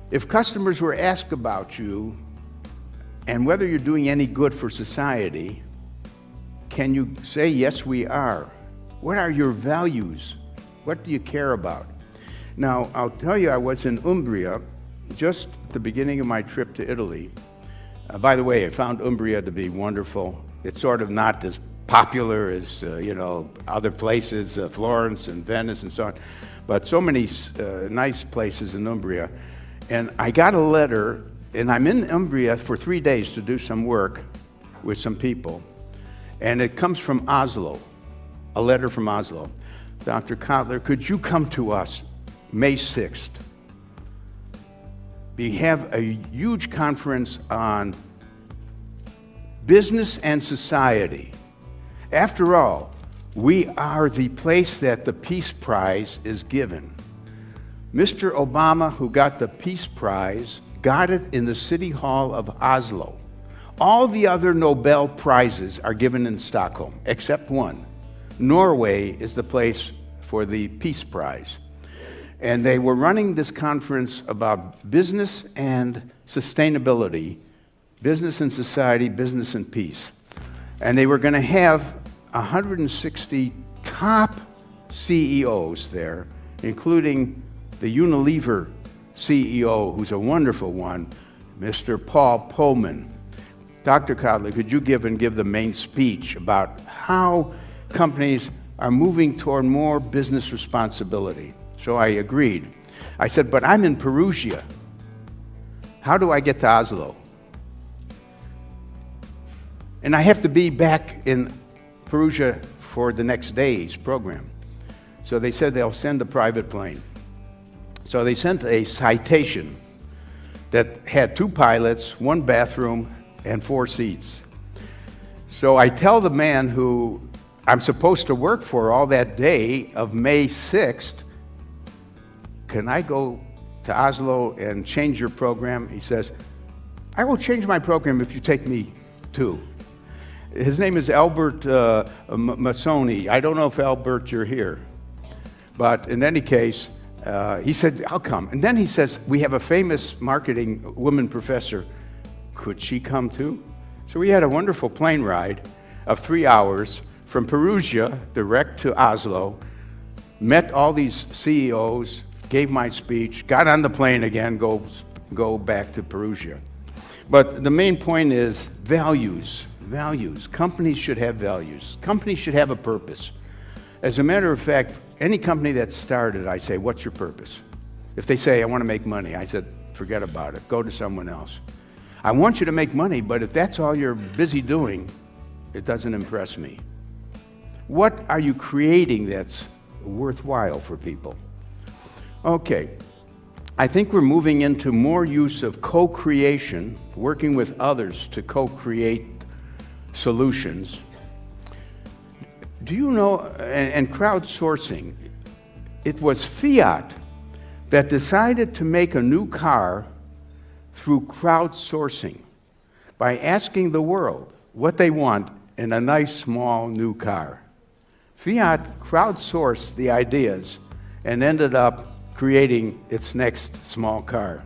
If customers were asked about you and whether you're doing any good for society, can you say, yes, we are? What are your values? What do you care about? Now, I'll tell you, I was in Umbria just at the beginning of my trip to Italy. By the way, I found Umbria to be wonderful. It's sort of not as popular as, other places, Florence and Venice and so on, but so many nice places in Umbria. And I got a letter, and I'm in Umbria for 3 days to do some work with some people. And it comes from Oslo, a letter from Oslo. Dr. Kotler, could you come to us May 6th? We have a huge conference on business and society. After all, we are the place that the Peace Prize is given. Mr. Obama, who got the Peace Prize, got it in the City Hall of Oslo. All the other Nobel Prizes are given in Stockholm, except one. Norway is the place for the Peace Prize. And they were running this conference about business and sustainability, business and society, business and peace. And they were going to have 160 top CEOs there, including the Unilever CEO, who's a wonderful one, Mr. Paul Polman. Dr. Kotler, could you give the main speech about how companies are moving toward more business responsibility? So I agreed. I said, but I'm in Perugia. How do I get to Oslo? And I have to be back in Perugia for the next day's program. So they said they'll send a private plane. So they sent a Citation that had 2 pilots, 1 bathroom, and 4 seats. So I tell the man who I'm supposed to work for all that day of May 6th, can I go to Oslo and change your program? He says, I will change my program if you take me too. His name is Albert Massoni. I don't know if Albert, you're here. But in any case, he said, I'll come. And then he says, we have a famous marketing woman professor. Could she come too? So we had a wonderful plane ride of 3 hours from Perugia direct to Oslo, met all these CEOs, gave my speech, got on the plane again, go back to Perugia. But the main point is values. Values. Companies should have values. Companies should have a purpose. As a matter of fact, any company that started, I say, what's your purpose? If they say, I want to make money, I said, forget about it. Go to someone else. I want you to make money, but if that's all you're busy doing, it doesn't impress me. What are you creating that's worthwhile for people? Okay, I think we're moving into more use of co-creation, working with others to co-create solutions. Do you know, and crowdsourcing, it was Fiat that decided to make a new car through crowdsourcing by asking the world what they want in a nice, small, new car. Fiat crowdsourced the ideas and ended up creating its next small car.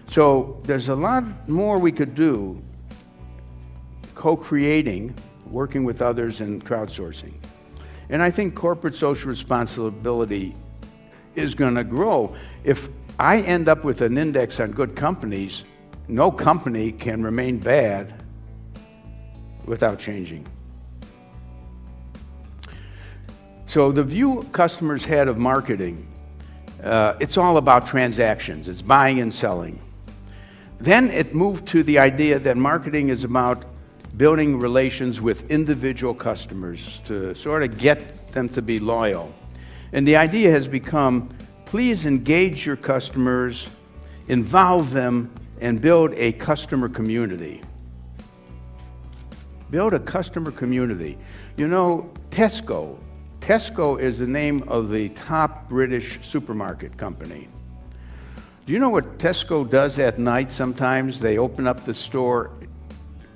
So there's a lot more we could do co-creating, working with others, and crowdsourcing. And I think corporate social responsibility is going to grow. If I end up with an index on good companies, no company can remain bad without changing. So the view customers had of marketing, it's all about transactions. It's buying and selling. Then it moved to the idea that marketing is about building relations with individual customers to sort of get them to be loyal. And the idea has become, please engage your customers, involve them, and build a customer community. Build a customer community. You know, Tesco is the name of the top British supermarket company. Do you know what Tesco does at night sometimes? They open up the store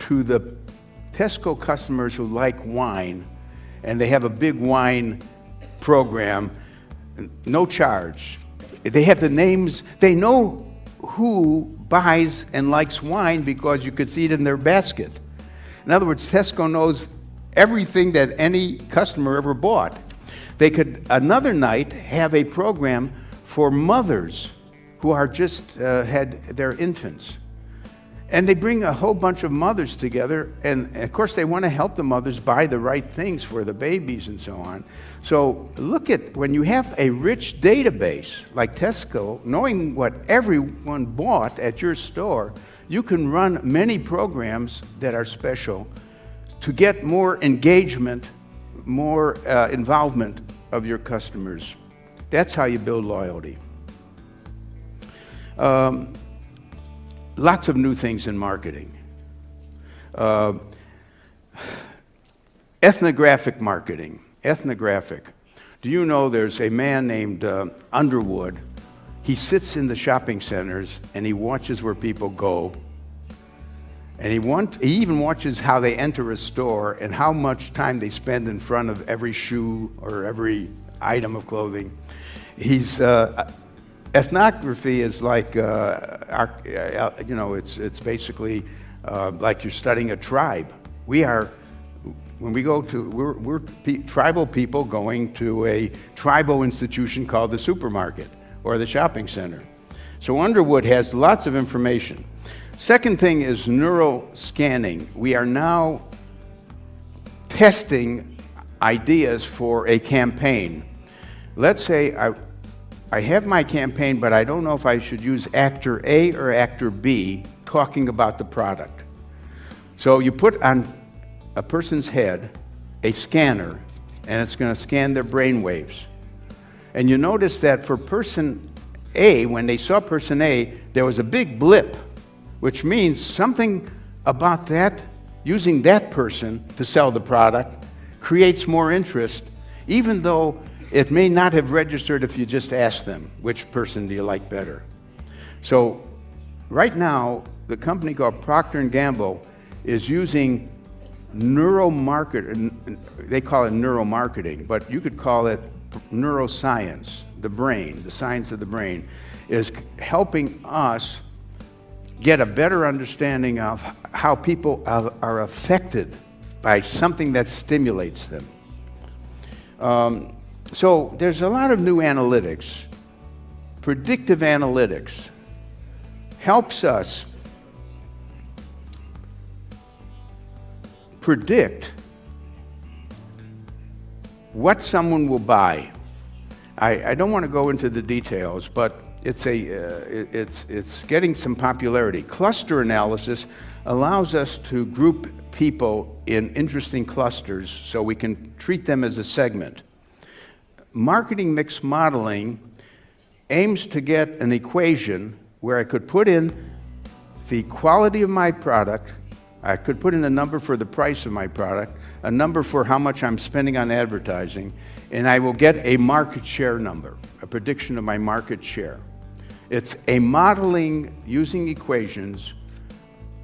to the Tesco customers who like wine, and they have a big wine program, no charge. They have the names, they know who buys and likes wine because you could see it in their basket. In other words, Tesco knows everything that any customer ever bought. They could, another night, have a program for mothers who are just had their infants. And they bring a whole bunch of mothers together, and of course they want to help the mothers buy the right things for the babies and so on. So look at, when you have a rich database like Tesco, knowing what everyone bought at your store, you can run many programs that are special to get more engagement, more involvement of your customers. That's how you build loyalty. Lots of new things in marketing. Ethnographic marketing. Ethnographic. Do you know there's a man named Underwood? He sits in the shopping centers and he watches where people go. And he even watches how they enter a store and how much time they spend in front of every shoe or every item of clothing. Ethnography is like, it's basically like you're studying a tribe. We're tribal people going to a tribal institution called the supermarket or the shopping center. So Underwood has lots of information. Second thing is neural scanning. We are now testing ideas for a campaign. Let's say I have my campaign, but I don't know if I should use actor A or actor B talking about the product. So you put on a person's head a scanner, and it's going to scan their brain waves. And you notice that for person A, when they saw person A, there was a big blip, which means something about that, using that person to sell the product, creates more interest, even though it may not have registered if you just asked them, which person do you like better? So right now, the company called Procter & Gamble is using they call it neuromarketing, but you could call it neuroscience. The brain, the science of the brain, is helping us get a better understanding of how people are affected by something that stimulates them. So there's a lot of new analytics. Predictive analytics helps us predict what someone will buy. I don't want to go into the details, but it's getting some popularity. Cluster analysis allows us to group people in interesting clusters so we can treat them as a segment. Marketing mix modeling aims to get an equation where I could put in the quality of my product, I could put in a number for the price of my product, a number for how much I'm spending on advertising, and I will get a market share number, a prediction of my market share. It's a modeling using equations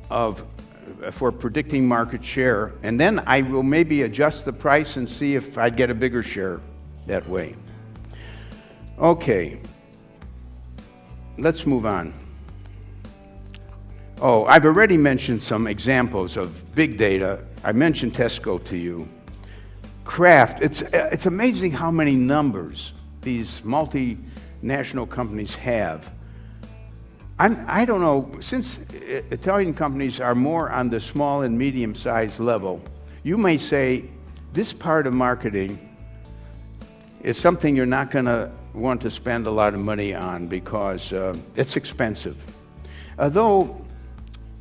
for predicting market share, and then I will maybe adjust the price and see if I get a bigger share that way. Okay, let's move on. Oh, I've already mentioned some examples of big data. I mentioned Tesco to you. Kraft, it's amazing how many numbers these multinational companies have. I don't know, since Italian companies are more on the small and medium-sized level, you may say this part of marketing is something you're not going to want to spend a lot of money on because it's expensive. Although,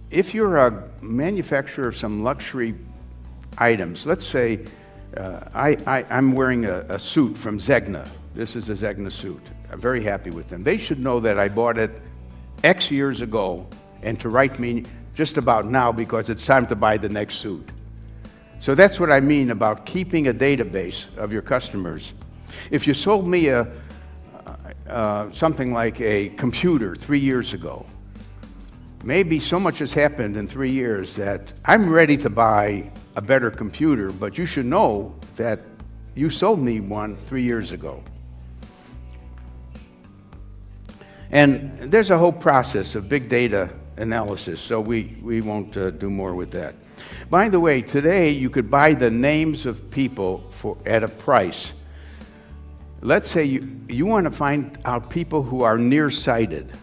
if you're a manufacturer of some luxury items, let's say I'm wearing a suit from Zegna. This is a Zegna suit. I'm very happy with them. They should know that I bought it X years ago and to write me just about now because it's time to buy the next suit. So that's what I mean about keeping a database of your customers. If you sold me something like a computer 3 years ago, maybe so much has happened in 3 years that I'm ready to buy a better computer, but you should know that you sold me one 3 years ago. And there's a whole process of big data analysis, so we won't do more with that. By the way, today you could buy the names of people at a price. Let's say you want to find out people who are nearsighted.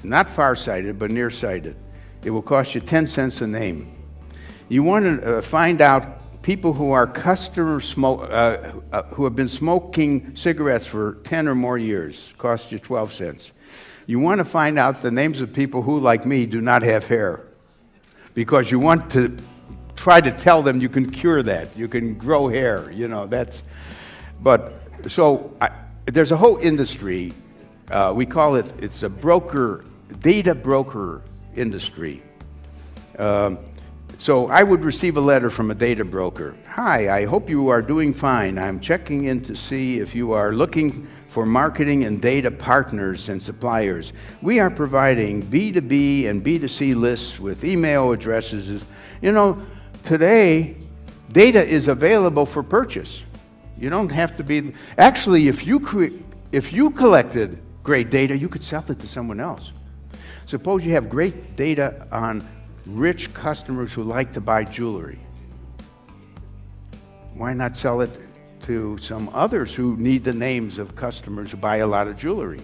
Not farsighted, but nearsighted. It will cost you 10 cents a name. You want to find out people who are who have been smoking cigarettes for 10 or more years. Cost you 12 cents. You want to find out the names of people who, like me, do not have hair. Because you want to try to tell them you can cure that. You can grow hair, there's a whole industry. We call it's a data broker industry. So I would receive a letter from a data broker. Hi, I hope you are doing fine. I'm checking in to see if you are looking for marketing and data partners and suppliers. We are providing B2B and B2C lists with email addresses. Today, data is available for purchase. You don't have to be, actually, if you collected great data, you could sell it to someone else. Suppose you have great data on rich customers who like to buy jewelry. Why not sell it to some others who need the names of customers who buy a lot of jewelry?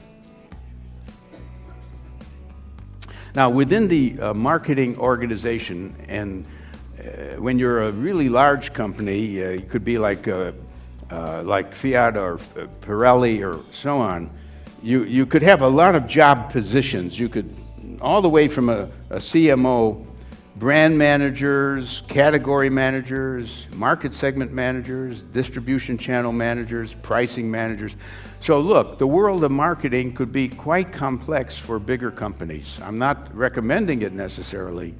Now, within the marketing organization, and when you're a really large company, it could be like Fiat or Pirelli or so on, you could have a lot of job positions. You could, all the way from a CMO, brand managers, category managers, market segment managers, distribution channel managers, pricing managers. So look, the world of marketing could be quite complex for bigger companies. I'm not recommending it necessarily,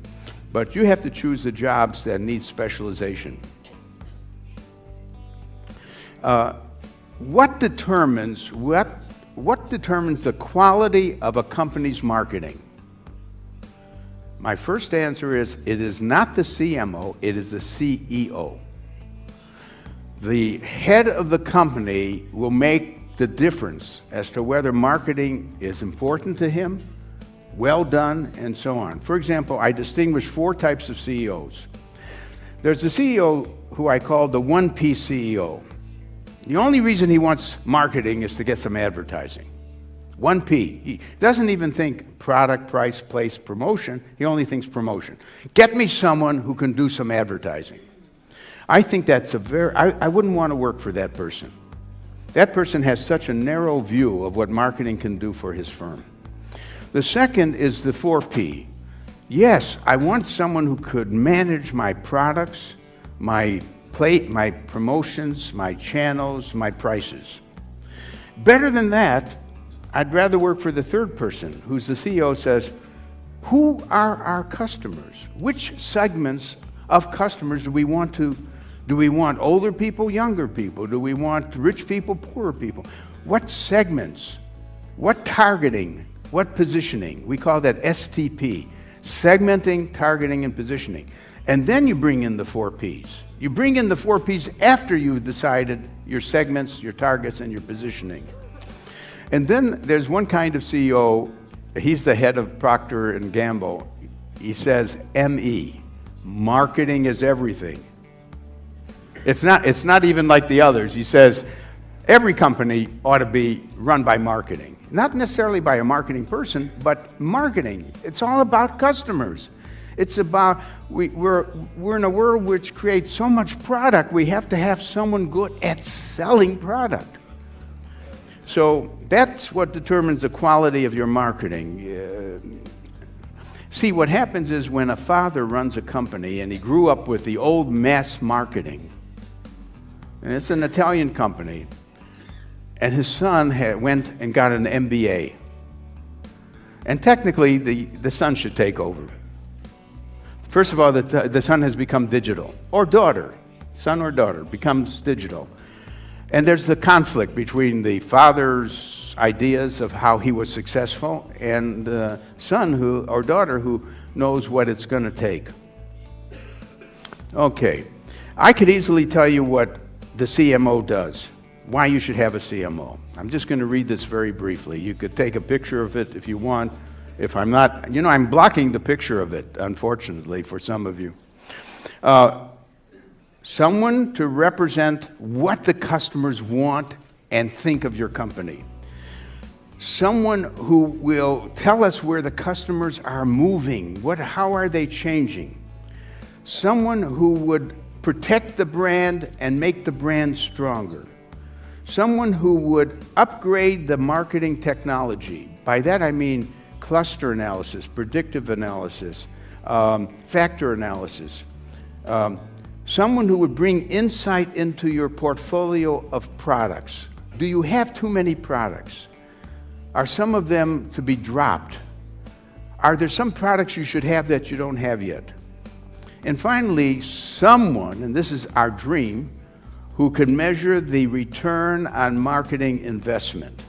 but you have to choose the jobs that need specialization. What determines the quality of a company's marketing? My first answer is, it is not the CMO, it is the CEO. The head of the company will make the difference as to whether marketing is important to him, well done, and so on. For example, I distinguish 4 types of CEOs. There's the CEO who I call the 1P CEO. The only reason he wants marketing is to get some advertising. 1P. He doesn't even think product, price, place, promotion. He only thinks promotion. Get me someone who can do some advertising. I think that's I wouldn't want to work for that person. That person has such a narrow view of what marketing can do for his firm. The second is the 4P. Yes, I want someone who could manage my products, my plate, my promotions, my channels, my prices. Better than that, I'd rather work for the third person, who's the CEO, says, who are our customers? Which segments of customers do we want? Do we want older people, younger people? Do we want rich people, poorer people? What segments? What targeting? What positioning? We call that STP, segmenting, targeting, and positioning. And then you bring in the 4Ps. You bring in the 4Ps after you've decided your segments, your targets, and your positioning. And then there's one kind of CEO, he's the head of Procter & Gamble. He says, ME, marketing is everything. It's not even like the others. He says, every company ought to be run by marketing. Not necessarily by a marketing person, but marketing. It's all about customers. It's about, we're in a world which creates so much product, we have to have someone good at selling product. So that's what determines the quality of your marketing. See, what happens is when a father runs a company and he grew up with the old mass marketing, and it's an Italian company, and his son went and got an MBA. And technically, the son should take over. First of all, the son has become digital, or daughter, son or daughter becomes digital. And there's the conflict between the father's ideas of how he was successful and the son or daughter who knows what it's going to take. Okay, I could easily tell you what the CMO does, why you should have a CMO. I'm just going to read this very briefly. You could take a picture of it if you want. If I'm not, I'm blocking the picture of it, unfortunately, for some of you. Someone to represent what the customers want and think of your company. Someone who will tell us where the customers are moving, how are they changing. Someone who would protect the brand and make the brand stronger. Someone who would upgrade the marketing technology. By that I mean cluster analysis, predictive analysis, factor analysis. Someone who would bring insight into your portfolio of products. Do you have too many products? Are some of them to be dropped? Are there some products you should have that you don't have yet? And finally, someone, and this is our dream, who can measure the return on marketing investment.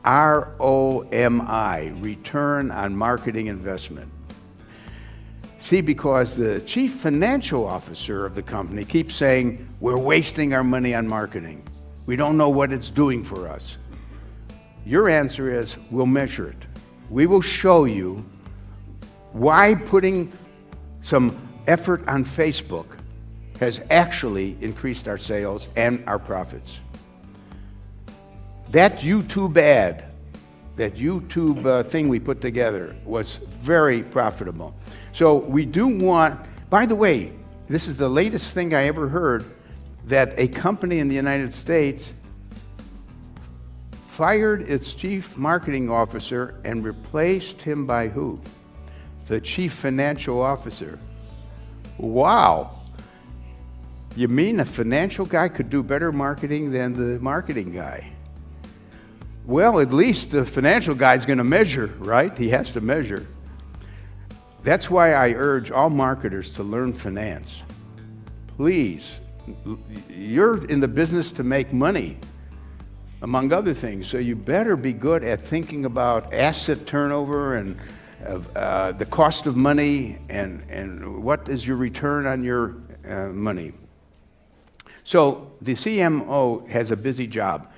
ROMI, return on marketing investment. See, because the chief financial officer of the company keeps saying, we're wasting our money on marketing. We don't know what it's doing for us. Your answer is, we'll measure it. We will show you why putting some effort on Facebook has actually increased our sales and our profits. That YouTube ad, that YouTube thing we put together was very profitable. So we do want, by the way, this is the latest thing I ever heard, that a company in the United States fired its chief marketing officer and replaced him by who? The chief financial officer. Wow. You mean a financial guy could do better marketing than the marketing guy? Well, at least the financial guy's going to measure, right? He has to measure. That's why I urge all marketers to learn finance. Please, you're in the business to make money, among other things, so you better be good at thinking about asset turnover and the cost of money and what is your return on your money. So the CMO has a busy job.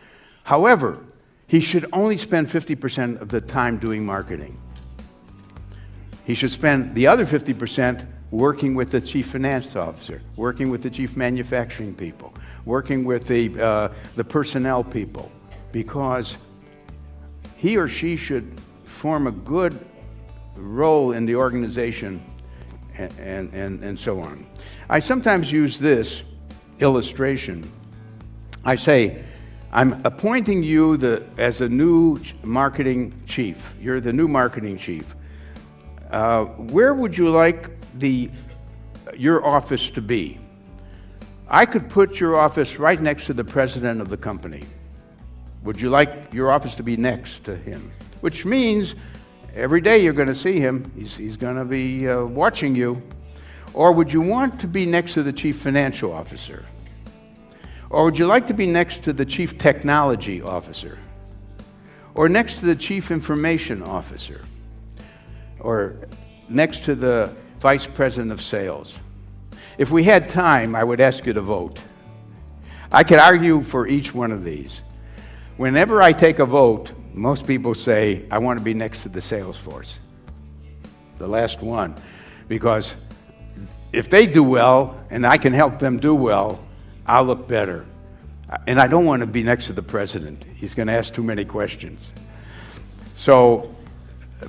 However, he should only spend 50% of the time doing marketing. He should spend the other 50% working with the chief finance officer, working with the chief manufacturing people, working with the personnel people, because he or she should form a good role in the organization and so on. I sometimes use this illustration. I say, I'm appointing you as a new marketing chief. You're the new marketing chief. Where would you like your office to be? I could put your office right next to the president of the company. Would you like your office to be next to him? Which means every day you're going to see him. He's going to be watching you. Or would you want to be next to the chief financial officer? Or would you like to be next to the chief technology officer? Or next to the chief information officer? Or next to the vice president of sales? If we had time, I would ask you to vote. I could argue for each one of these. Whenever I take a vote, most people say, I want to be next to the sales force, the last one, because if they do well and I can help them do well, I'll look better. And I don't want to be next to the president. He's going to ask too many questions. So,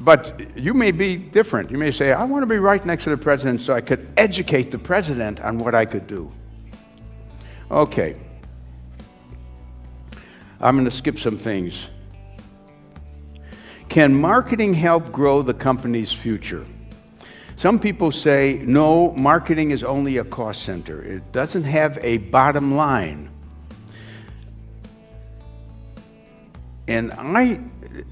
but you may be different. You may say, I want to be right next to the president so I could educate the president on what I could do. Okay. I'm going to skip some things. Can marketing help grow the company's future? Some people say, no, marketing is only a cost center. It doesn't have a bottom line. And I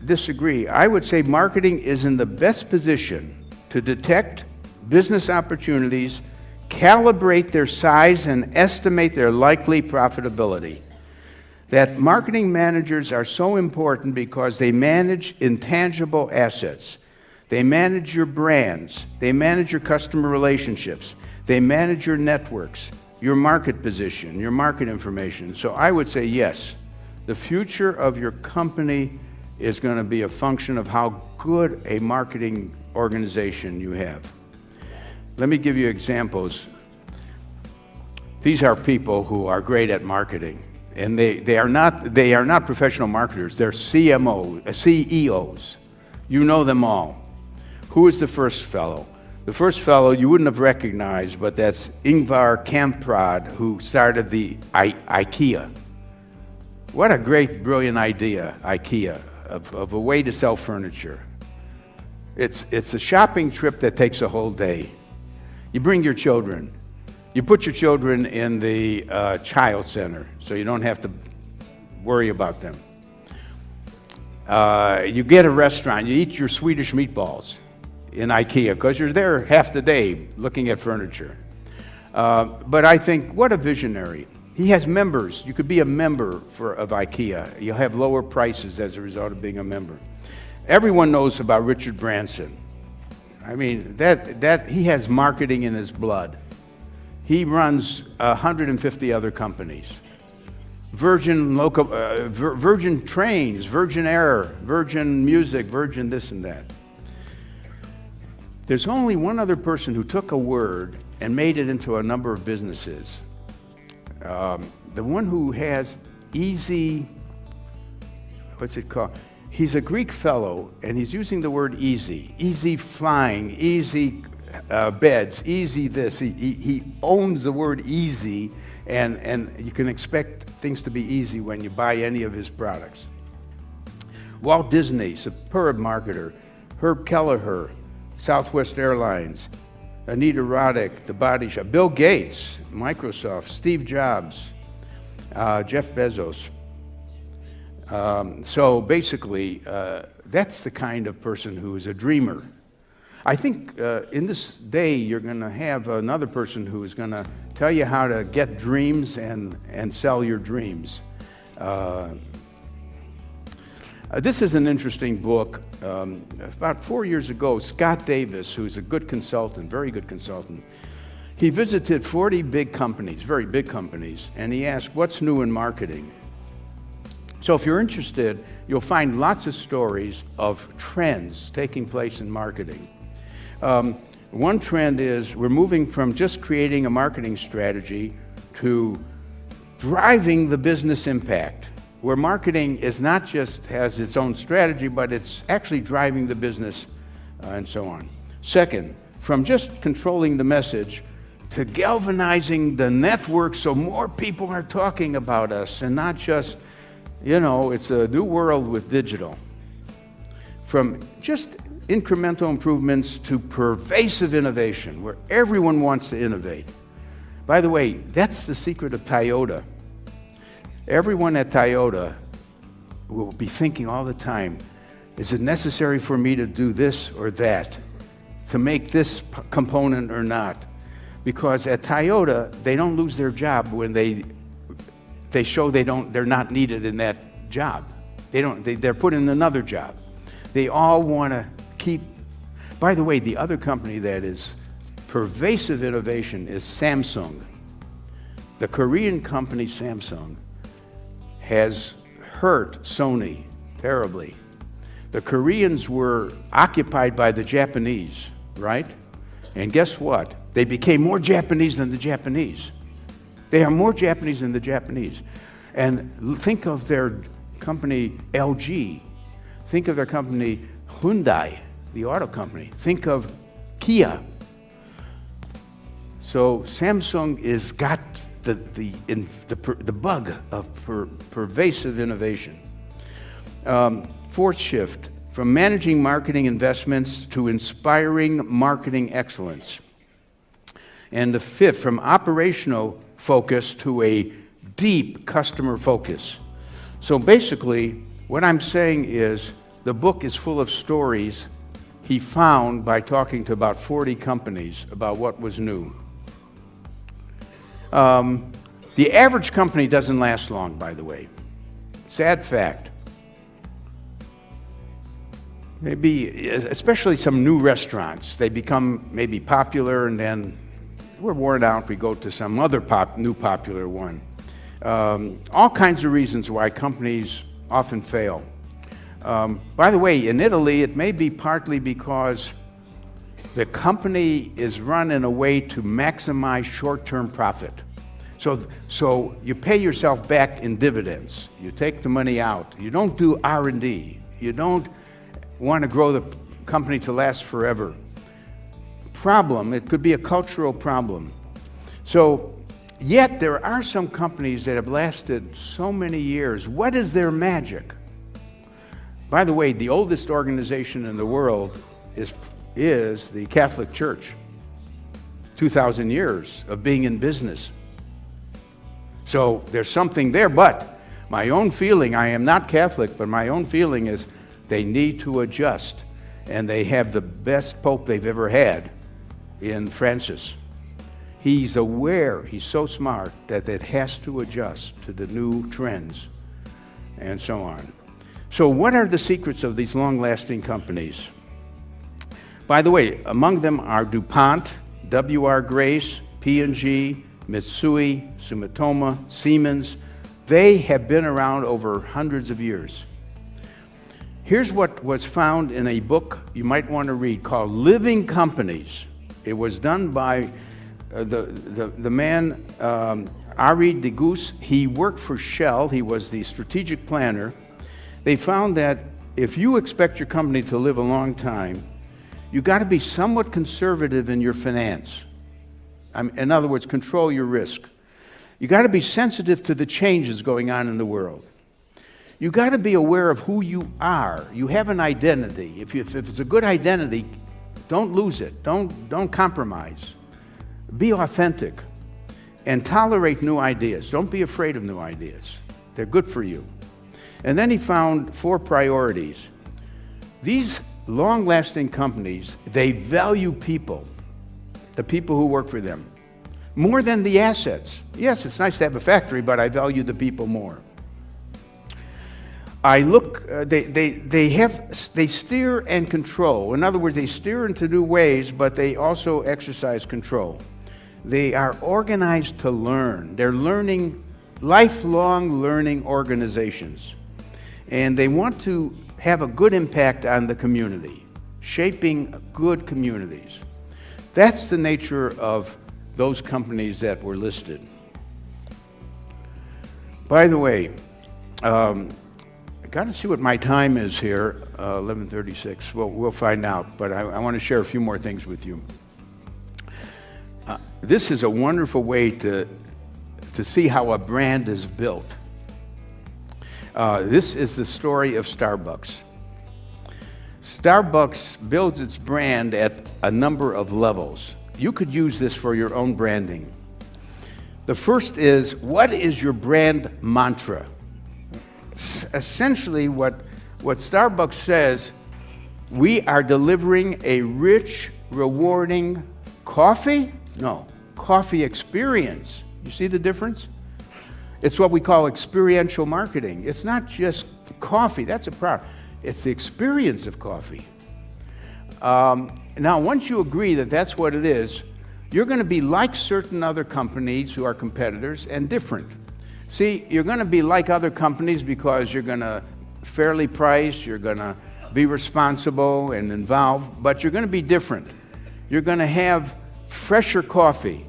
disagree. I would say marketing is in the best position to detect business opportunities, calibrate their size, and estimate their likely profitability. That marketing managers are so important because they manage intangible assets. They manage your brands. They manage your customer relationships. They manage your networks, your market position, your market information. So I would say yes, the future of your company is going to be a function of how good a marketing organization you have. Let me give you examples. These are people who are great at marketing. And they are not professional marketers. They're CEOs. You know them all. Who is the first fellow? The first fellow you wouldn't have recognized, but that's Ingvar Kamprad, who started the IKEA. What a great, brilliant idea, IKEA, of a way to sell furniture. It's a shopping trip that takes a whole day. You bring your children. You put your children in the child center, so you don't have to worry about them. You get a restaurant. You eat your Swedish meatballs in IKEA because you're there half the day looking at furniture. But I think, what a visionary. He has members. You could be a member of IKEA. You'll have lower prices as a result of being a member. Everyone knows about Richard Branson. I mean, that he has marketing in his blood. He runs 150 other companies. Virgin Trains, Virgin Air, Virgin Music, Virgin this and that. There's only one other person who took a word and made it into a number of businesses. The one who has easy, what's it called? He's a Greek fellow, and he's using the word easy. Easy flying, easy beds, easy this. He owns the word easy, and you can expect things to be easy when you buy any of his products. Walt Disney, superb marketer. Herb Kelleher, Southwest Airlines. Anita Roddick, The Body Shop. Bill Gates, Microsoft. Steve Jobs, Jeff Bezos. So basically, that's the kind of person who is a dreamer. I think in this day, you're going to have another person who is going to tell you how to get dreams and sell your dreams. This is an interesting book. About 4 years ago, Scott Davis, who's a good consultant, very good consultant, he visited 40 big companies, very big companies, and he asked, what's new in marketing? So if you're interested, you'll find lots of stories of trends taking place in marketing. One trend is we're moving from just creating a marketing strategy to driving the business impact, where marketing is not just has its own strategy, but it's actually driving the business and so on. Second, from just controlling the message to galvanizing the network so more people are talking about us and not just You know, it's a new world with digital. From just incremental improvements to pervasive innovation, where everyone wants to innovate. By the way, that's the secret of Toyota. Everyone at Toyota will be thinking all the time, is it necessary for me to do this or that, to make this component or not? Because at Toyota, they don't lose their job when they show they're not needed in that job. They're put in another job. They all want to keep. By the way, the other company that is pervasive innovation is Samsung. The Korean company Samsung has hurt Sony terribly. The Koreans were occupied by the Japanese, right? And guess what? They became more Japanese than the Japanese. They are more Japanese than the Japanese. And think of their company LG. Think of their company Hyundai, the auto company. Think of Kia. So Samsung has got the bug of pervasive innovation. Fourth shift, from managing marketing investments to inspiring marketing excellence. And the fifth, from operational focus to a deep customer focus. So basically, what I'm saying is the book is full of stories he found by talking to about 40 companies about what was new. The average company doesn't last long, by the way. Sad fact. Maybe, especially some new restaurants, they become maybe popular and then we're worn out, we go to some other new popular one. All kinds of reasons why companies often fail. By the way, in Italy, it may be partly because the company is run in a way to maximize short-term profit. So you pay yourself back in dividends. You take the money out. You don't do R&D. You don't want to grow the company to last forever. Problem, it could be a cultural problem. So, yet there are some companies that have lasted so many years. What is their magic? By the way, the oldest organization in the world is the Catholic Church. 2,000 years of being in business. So there's something there, but my own feeling, I am not Catholic, but my own feeling is they need to adjust. And they have the best pope they've ever had in Francis. He's aware, he's so smart, that it has to adjust to the new trends and so on. So what are the secrets of these long-lasting companies? By the way, among them are DuPont, W.R. Grace, P&G, Mitsui, Sumitomo, Siemens. They have been around over hundreds of years. Here's what was found in a book you might want to read called Living Companies. It was done by the man, Ari de Goos. He worked for Shell. He was the strategic planner. They found that if you expect your company to live a long time, you got to be somewhat conservative in your finance. In other words, control your risk. You got to be sensitive to the changes going on in the world. You got to be aware of who you are. You have an identity. If it's a good identity, don't lose it. Don't compromise. Be authentic and tolerate new ideas. Don't be afraid of new ideas. They're good for you. And then he found 4 priorities. These long-lasting companies, they value people, the people who work for them, more than the assets. Yes, it's nice to have a factory, but I value the people more. They steer and control. In other words, they steer into new ways, but they also exercise control. They are organized to learn. They're lifelong learning organizations. And they want to have a good impact on the community, shaping good communities. That's the nature of those companies that were listed. By the way, I got to see what my time is here, 11:36. Well, we'll find out, but I want to share a few more things with you. This is a wonderful way to see how a brand is built. This is the story of Starbucks. Starbucks builds its brand at a number of levels. You could use this for your own branding. The first is, what is your brand mantra? Essentially, what Starbucks says, we are delivering a rich, rewarding coffee? No, coffee experience. You see the difference? It's what we call experiential marketing. It's not just coffee, that's a product. It's the experience of coffee. Now, once you agree that that's what it is, you're going to be like certain other companies who are competitors and different. See, you're going to be like other companies because you're going to fairly price, you're going to be responsible and involved, but you're going to be different. You're going to have fresher coffee.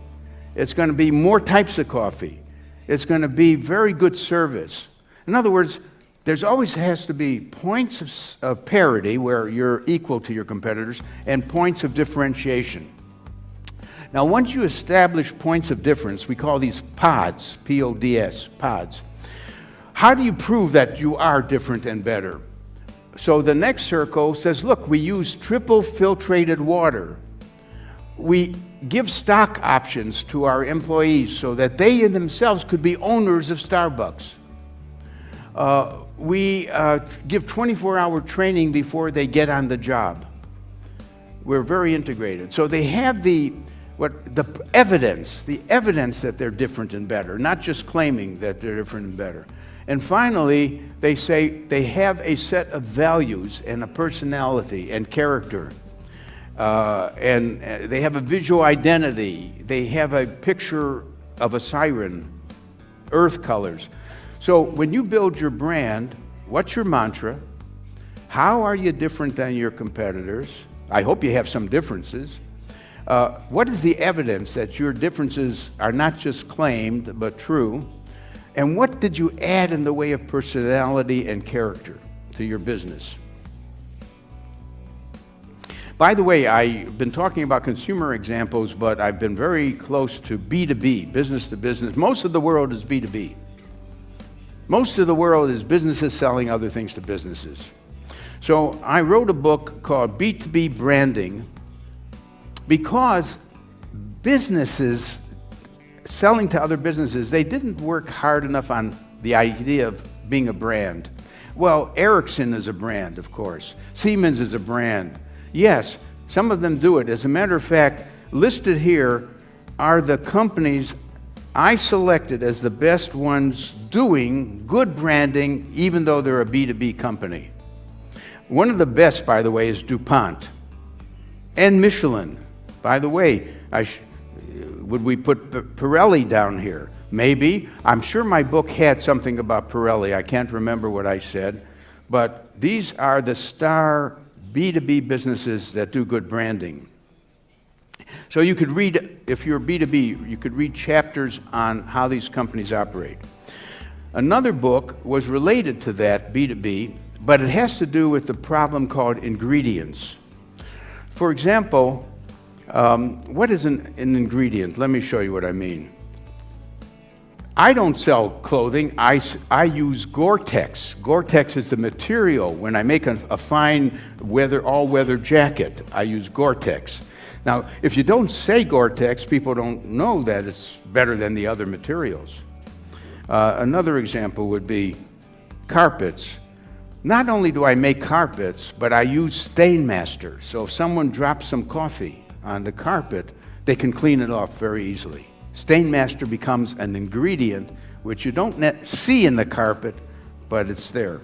It's going to be more types of coffee. It's going to be very good service. In other words, there's always has to be points of parity where you're equal to your competitors and points of differentiation. Now, once you establish points of difference, we call these pods, P-O-D-S, pods. How do you prove that you are different and better? So the next circle says, look, we use triple filtrated water. We give stock options to our employees so that they in themselves could be owners of Starbucks. We give 24-hour training before they get on the job. We're very integrated. So they have the evidence that they're different and better, not just claiming that they're different and better. And finally, they say they have a set of values and a personality and character. And they have a visual identity. They have a picture of a siren, earth colors. So when you build your brand, what's your mantra? How are you different than your competitors? I hope you have some differences. What is the evidence that your differences are not just claimed, but true? And what did you add in the way of personality and character to your business? By the way, I've been talking about consumer examples, but I've been very close to B2B, business to business. Most of the world is B2B. Most of the world is businesses selling other things to businesses. So I wrote a book called B2B Branding, because businesses selling to other businesses, they didn't work hard enough on the idea of being a brand. Well, Ericsson is a brand, of course. Siemens is a brand. Yes, some of them do it. As a matter of fact, listed here are the companies I selected as the best ones doing good branding, even though they're a B2B company. One of the best, by the way, is DuPont and Michelin. By the way, would we put Pirelli down here? Maybe. I'm sure my book had something about Pirelli. I can't remember what I said. But these are the star B2B businesses that do good branding. So you could read, if you're B2B, you could read chapters on how these companies operate. Another book was related to that, B2B, but it has to do with the problem called ingredients. For example, what is an ingredient? Let me show you what I mean. I don't sell clothing. I use Gore-Tex. Gore-Tex is the material. When I make a fine all-weather jacket, I use Gore-Tex. Now, if you don't say Gore-Tex, people don't know that it's better than the other materials. Another example would be carpets. Not only do I make carpets, but I use Stainmaster. So if someone drops some coffee on the carpet, they can clean it off very easily. Stainmaster becomes an ingredient which you don't see in the carpet, but it's there.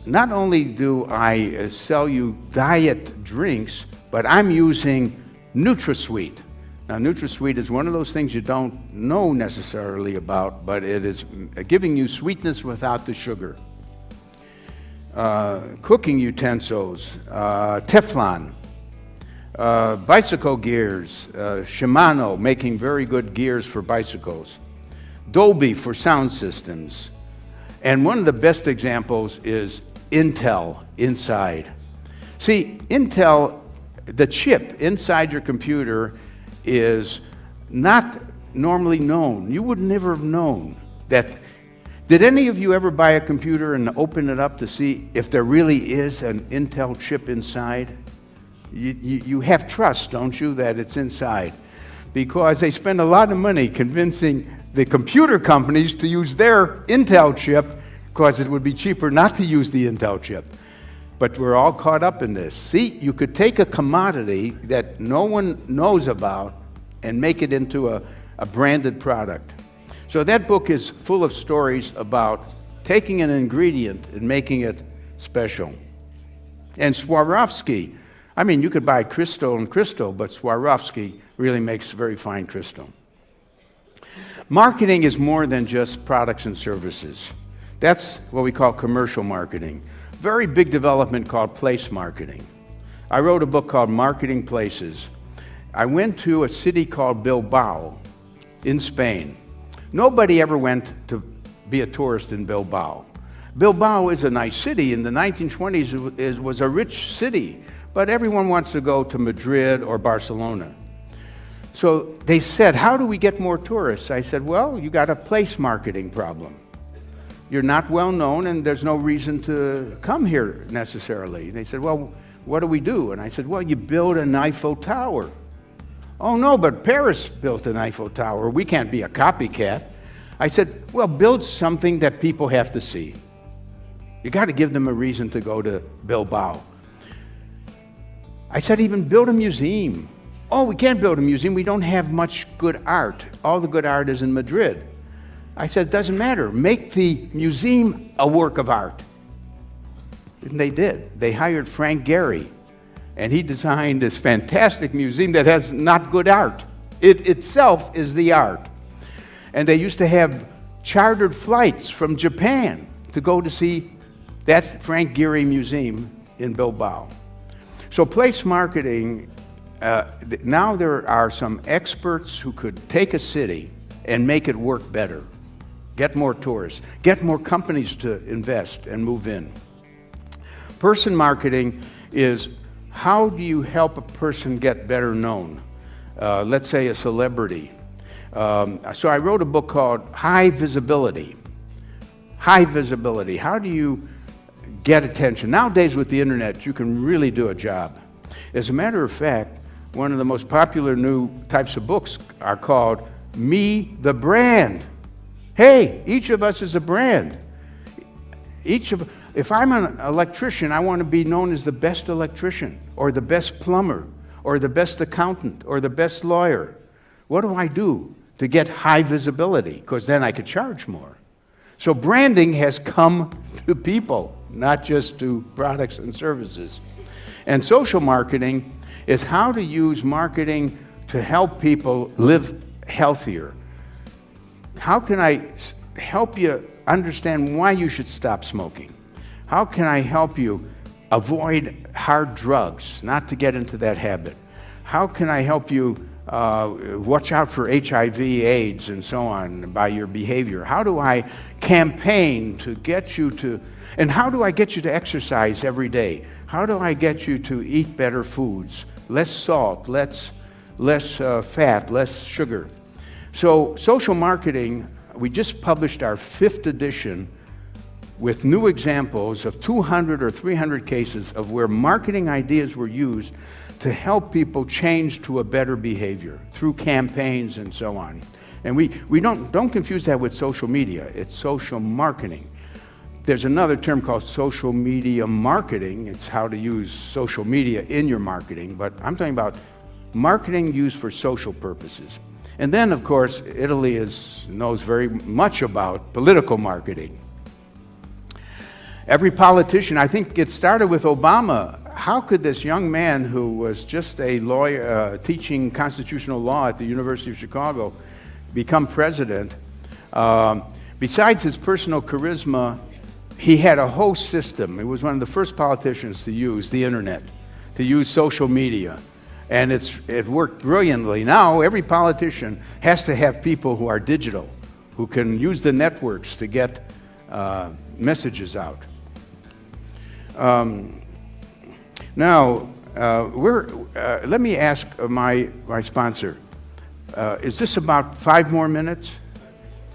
Not only do I sell you diet drinks, but I'm using NutraSweet. Now, NutraSweet is one of those things you don't know necessarily about, but it is giving you sweetness without the sugar. Cooking utensils, Teflon, bicycle gears, Shimano making very good gears for bicycles, Dolby for sound systems, and one of the best examples is Intel inside. See, Intel, the chip inside your computer is not normally known. You would never have known that Did any of you ever buy a computer and open it up to see if there really is an Intel chip inside? You have trust, don't you, that it's inside? Because they spend a lot of money convincing the computer companies to use their Intel chip because it would be cheaper not to use the Intel chip. But we're all caught up in this. See, you could take a commodity that no one knows about and make it into a branded product. So that book is full of stories about taking an ingredient and making it special. And Swarovski, I mean, you could buy crystal and crystal, but Swarovski really makes very fine crystal. Marketing is more than just products and services. That's what we call commercial marketing. Very big development called place marketing. I wrote a book called Marketing Places. I went to a city called Bilbao in Spain. Nobody ever went to be a tourist in Bilbao. Bilbao is a nice city. In the 1920s, it was a rich city, but everyone wants to go to Madrid or Barcelona. So they said, how do we get more tourists? I said, well, you got a place marketing problem. You're not well known and there's no reason to come here necessarily. They said, well, what do we do? And I said, well, you build an Eiffel Tower. Oh no, but Paris built an Eiffel Tower. We can't be a copycat. I said, well, build something that people have to see. You got to give them a reason to go to Bilbao. I said, even build a museum. Oh, we can't build a museum. We don't have much good art. All the good art is in Madrid. I said, it doesn't matter. Make the museum a work of art. And they did. They hired Frank Gehry, and he designed this fantastic museum that has not good art. It itself is the art. And they used to have chartered flights from Japan to go to see that Frank Gehry museum in Bilbao. So place marketing, now there are some experts who could take a city and make it work better. Get more tourists, get more companies to invest and move in. Person marketing is how do you help a person get better known? Let's say a celebrity. So I wrote a book called High Visibility. High visibility. How do you get attention? Nowadays with the internet, you can really do a job. As a matter of fact, one of the most popular new types of books are called Me the Brand. Hey, each of us is a brand. If I'm an electrician, I want to be known as the best electrician, or the best plumber, or the best accountant, or the best lawyer. What do I do to get high visibility? Because then I could charge more. So branding has come to people, not just to products and services. And social marketing is how to use marketing to help people live healthier. How can I help you understand why you should stop smoking? How can I help you avoid hard drugs, not to get into that habit? How can I help you watch out for HIV, AIDS, and so on by your behavior? How do I campaign to get you to, and how do I get you to exercise every day? How do I get you to eat better foods? Less salt, less fat, less sugar. So social marketing, we just published our 5th edition with new examples of 200 or 300 cases of where marketing ideas were used to help people change to a better behavior through campaigns and so on. And we don't confuse that with social media. It's social marketing. There's another term called social media marketing. It's how to use social media in your marketing, but I'm talking about marketing used for social purposes. And then, of course, Italy knows very much about political marketing. Every politician, I think it started with Obama. How could this young man who was just a lawyer teaching constitutional law at the University of Chicago become president? Besides his personal charisma, he had a whole system. He was one of the first politicians to use the internet, to use social media. And it worked brilliantly. Now every politician has to have people who are digital, who can use the networks to get messages out. Let me ask my sponsor, is this about 5 more minutes?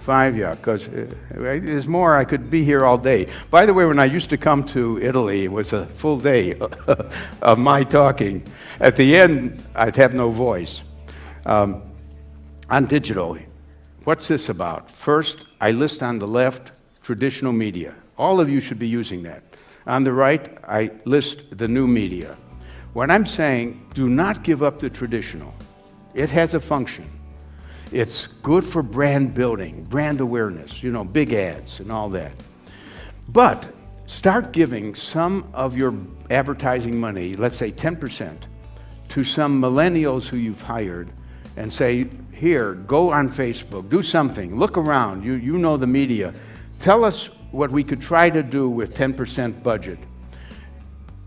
5, yeah, because there's more. I could be here all day. By the way, when I used to come to Italy, it was a full day of my talking. At the end, I'd have no voice. On digital, what's this about? First, I list on the left traditional media. All of you should be using that. On the right, I list the new media. What I'm saying, do not give up the traditional. It has a function. It's good for brand building, brand awareness, big ads and all that. But start giving some of your advertising money, let's say 10%, to some millennials who you've hired and say, here, go on Facebook, do something, look around, you know the media. Tell us what we could try to do with 10% budget.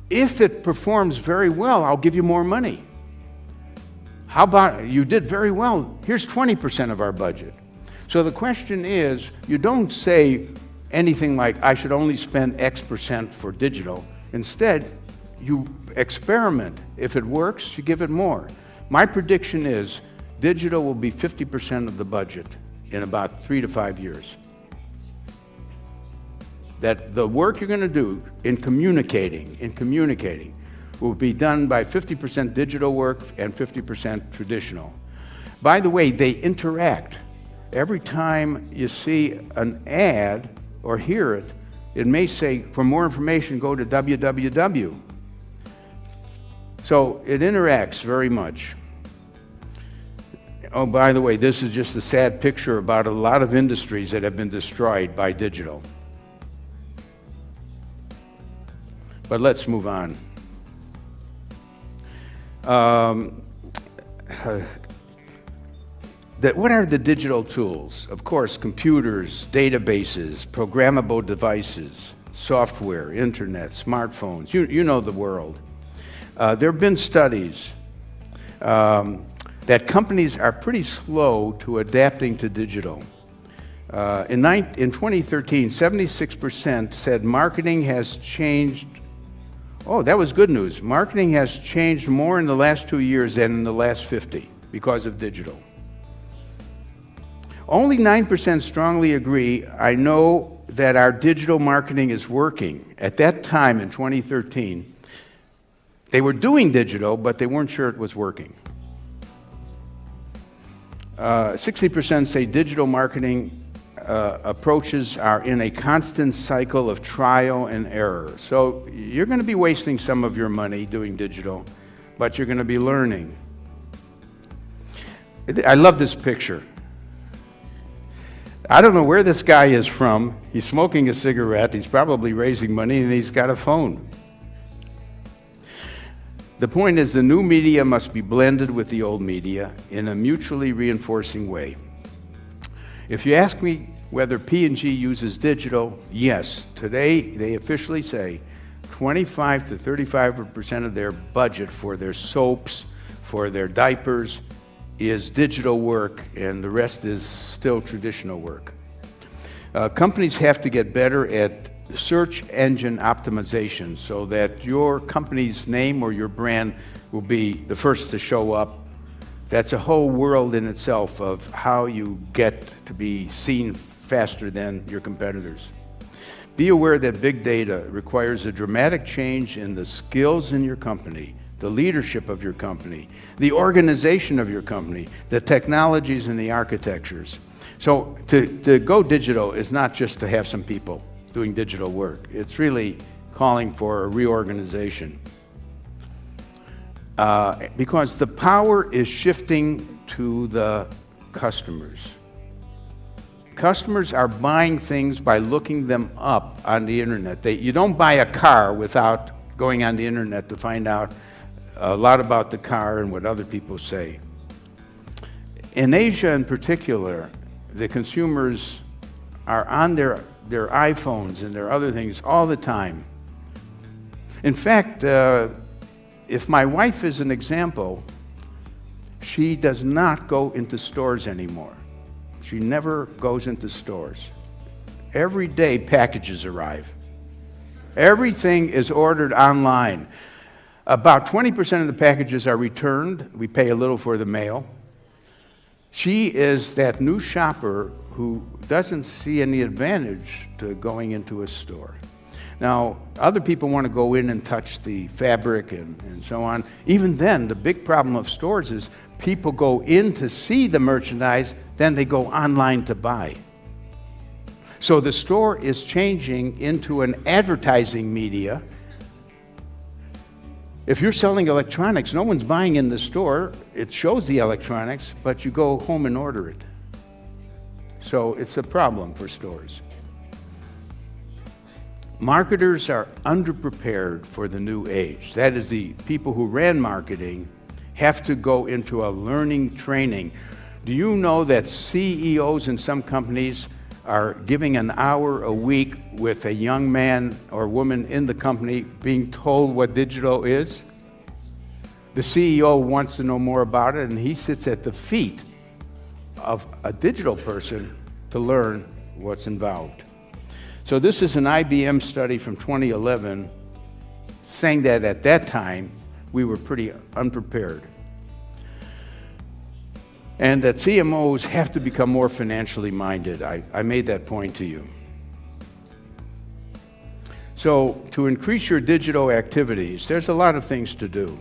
If it performs very well, I'll give you more money. How about, you did very well, here's 20% of our budget. So the question is, you don't say anything like, I should only spend X% for digital. Instead, you experiment. If it works, you give it more. My prediction is, digital will be 50% of the budget in about 3 to 5 years. That the work you're going to do in communicating, will be done by 50% digital work and 50% traditional. By the way, they interact. Every time you see an ad or hear it, it may say, for more information, go to www. So it interacts very much. Oh, by the way, this is just a sad picture about a lot of industries that have been destroyed by digital. But let's move on. What are the digital tools? Of course, computers, databases, programmable devices, software, internet, smartphones. You know the world. There have been studies that companies are pretty slow to adapting to digital. In 2013, 76% said marketing has changed. Oh, that was good news. Marketing has changed more in the last 2 years than in the last 50 because of digital. Only 9% strongly agree, I know that our digital marketing is working. At that time in 2013, they were doing digital, but they weren't sure it was working. 60% say digital marketing approaches are in a constant cycle of trial and error. So you're going to be wasting some of your money doing digital, but you're going to be learning. I love this picture. I don't know where this guy is from. He's smoking a cigarette. He's probably raising money, and he's got a phone. The point is, the new media must be blended with the old media in a mutually reinforcing way. If you ask me whether P&G uses digital, yes. Today, they officially say 25 to 35% of their budget for their soaps, for their diapers, is digital work, and the rest is still traditional work. Companies have to get better at search engine optimization so that your company's name or your brand will be the first to show up. That's a whole world in itself of how you get to be seen faster than your competitors. Be aware that big data requires a dramatic change in the skills in your company, the leadership of your company, the organization of your company, the technologies and the architectures. So to go digital is not just to have some people doing digital work. It's really calling for a reorganization. Because the power is shifting to the customers. Customers are buying things by looking them up on the internet. You don't buy a car without going on the internet to find out a lot about the car and what other people say. In Asia in particular, the consumers are on their iPhones and their other things all the time. In fact, if my wife is an example, she does not go into stores anymore. She never goes into stores. Every day packages arrive. Everything is ordered online. About 20% of the packages are returned. We pay a little for the mail. She is that new shopper who doesn't see any advantage to going into a store. Now, other people want to go in and touch the fabric and so on. Even then, the big problem of stores is people go in to see the merchandise, then they go online to buy. So the store is changing into an advertising media. If you're selling electronics, no one's buying in the store. It shows the electronics, but you go home and order it. So it's a problem for stores. Marketers are underprepared for the new age. That is, the people who ran marketing have to go into a learning training. Do you know that CEOs in some companies are giving an hour a week with a young man or woman in the company being told what digital is? The CEO wants to know more about it, and he sits at the feet of a digital person to learn what's involved. So this is an IBM study from 2011 saying that at that time we were pretty unprepared. And that CMOs have to become more financially minded. I made that point to you. So to increase your digital activities, there's a lot of things to do.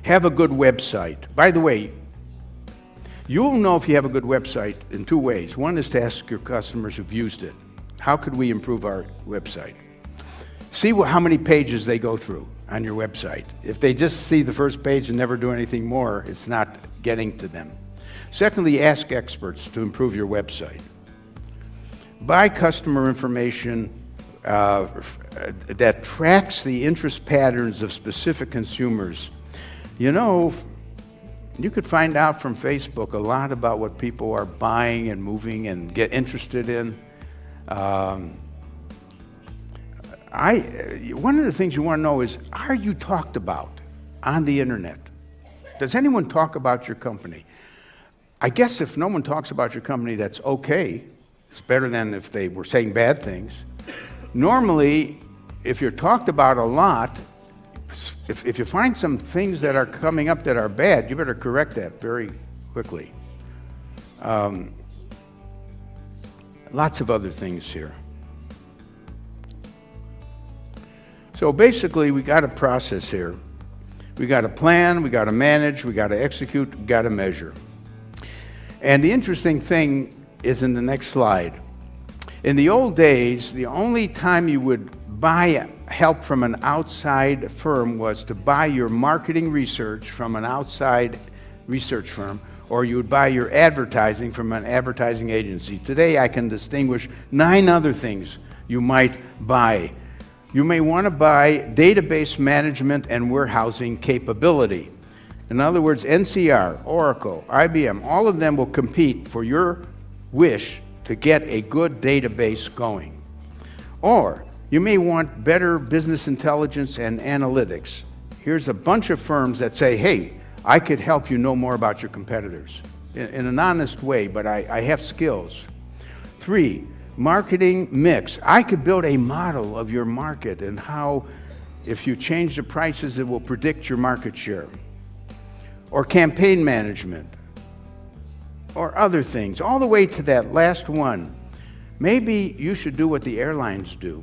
Have a good website. By the way, you'll know if you have a good website in two ways. One is to ask your customers who've used it, how could we improve our website? See how many pages they go through on your website. If they just see the first page and never do anything more, it's not getting to them. Secondly, ask experts to improve your website. Buy customer information that tracks the interest patterns of specific consumers. You know, you could find out from Facebook a lot about what people are buying and moving and get interested in. One of the things you want to know is, are you talked about on the internet? Does anyone talk about your company? I guess if no one talks about your company, that's okay. It's better than if they were saying bad things. Normally, if you're talked about a lot, if you find some things that are coming up that are bad, you better correct that very quickly. Lots of other things here. So basically, we got a process here. We got to plan, we got to manage, we got to execute, we got to measure. And the interesting thing is in the next slide. In the old days, the only time you would buy help from an outside firm was to buy your marketing research from an outside research firm, or you would buy your advertising from an advertising agency. Today, I can distinguish 9 other things you might buy. You may want to buy database management and warehousing capability. In other words, NCR, Oracle, IBM, all of them will compete for your wish to get a good database going. Or you may want better business intelligence and analytics. Here's a bunch of firms that say, hey, I could help you know more about your competitors in an honest way, but I have skills. 3, marketing mix. I could build a model of your market and how, if you change the prices, it will predict your market share. Or campaign management, or other things, all the way to that last one. Maybe you should do what the airlines do.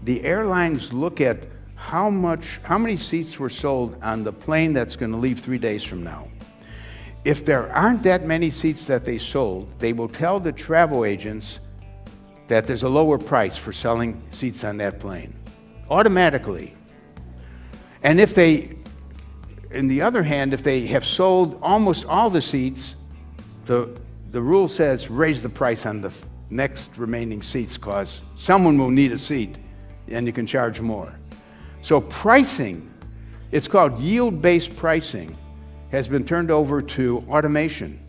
The airlines look at how many seats were sold on the plane that's going to leave 3 days from now. If there aren't that many seats that they sold, they will tell the travel agents that there's a lower price for selling seats on that plane, automatically. And if they, on the other hand, if they have sold almost all the seats, the rule says raise the price on the next remaining seats because someone will need a seat and you can charge more. So pricing, it's called yield-based pricing, has been turned over to automation.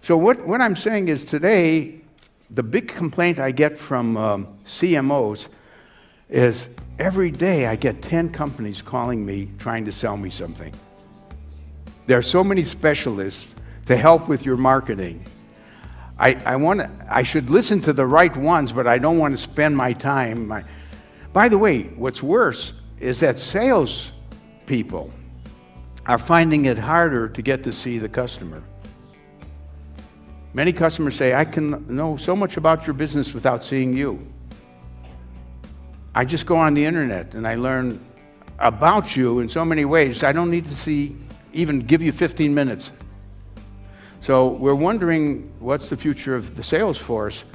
So what I'm saying is today, the big complaint I get from CMOs is every day I get 10 companies calling me trying to sell me something. There are so many specialists to help with your marketing. I should listen to the right ones, but I don't want to spend my time. By the way, what's worse is that sales people are finding it harder to get to see the customer. Many customers say, I can know so much about your business without seeing you. I just go on the internet and I learn about you in so many ways. I don't need to even give you 15 minutes. So we're wondering what's the future of the sales force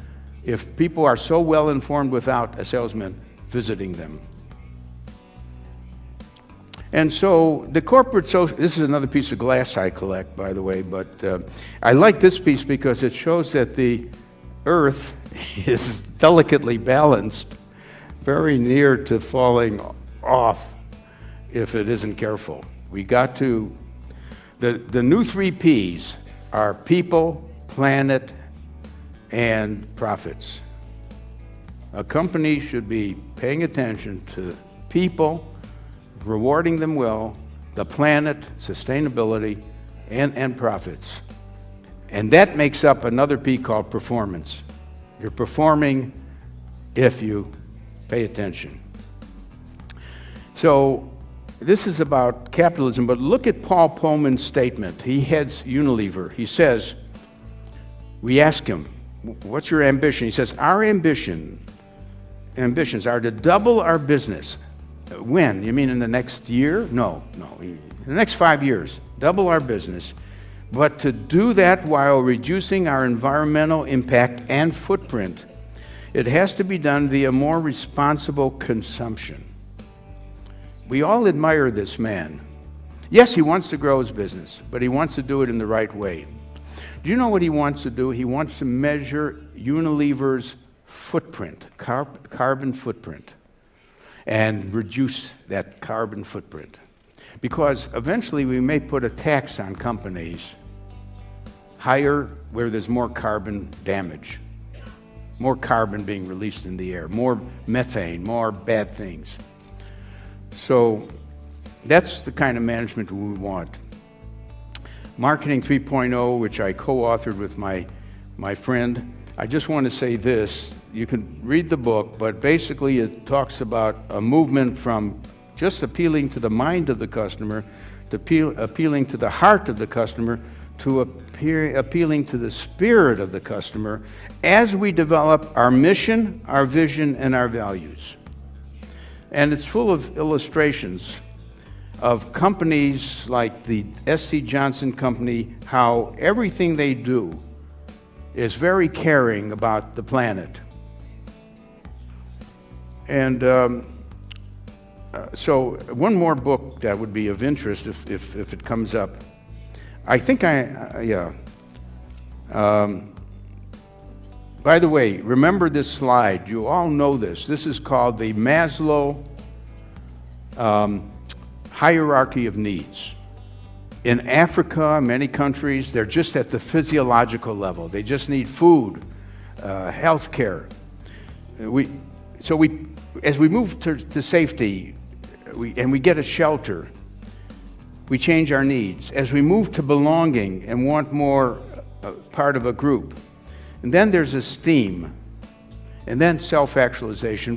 if people are so well informed without a salesman visiting them. And so the corporate social, this is another piece of glass I collect, by the way, but I like this piece because it shows that the earth is delicately balanced, very near to falling off if it isn't careful. We got to, the new 3 Ps are people, planet, and profits. A company should be paying attention to people, rewarding them well, the planet, sustainability, and profits. And that makes up another P called performance. You're performing if you pay attention. So this is about capitalism, but look at Paul Pullman's statement. He heads Unilever. He says, we ask him, what's your ambition? He says, our ambitions are to double our business. When? You mean in the next year? No. In the next 5 years, double our business. But to do that while reducing our environmental impact and footprint, it has to be done via more responsible consumption. We all admire this man. Yes, he wants to grow his business, but he wants to do it in the right way. Do you know what he wants to do? He wants to measure Unilever's footprint, carbon footprint, and reduce that carbon footprint. Because eventually we may put a tax on companies higher where there's more carbon damage, more carbon being released in the air, more methane, more bad things. So that's the kind of management we want. Marketing 3.0, which I co-authored with my friend, I just want to say this. You can read the book, but basically it talks about a movement from just appealing to the mind of the customer to appealing to the heart of the customer to appealing to the spirit of the customer as we develop our mission, our vision, and our values. And it's full of illustrations of companies like the S.C. Johnson Company, how everything they do is very caring about the planet. And so one more book that would be of interest if it comes up. I think by the way, remember this slide. You all know this. This is called the Maslow hierarchy of needs. In Africa, many countries, they're just at the physiological level. They just need food, health care. As we move to safety, we get a shelter, we change our needs. As we move to belonging and want more part of a group, and then there's esteem, and then self-actualization.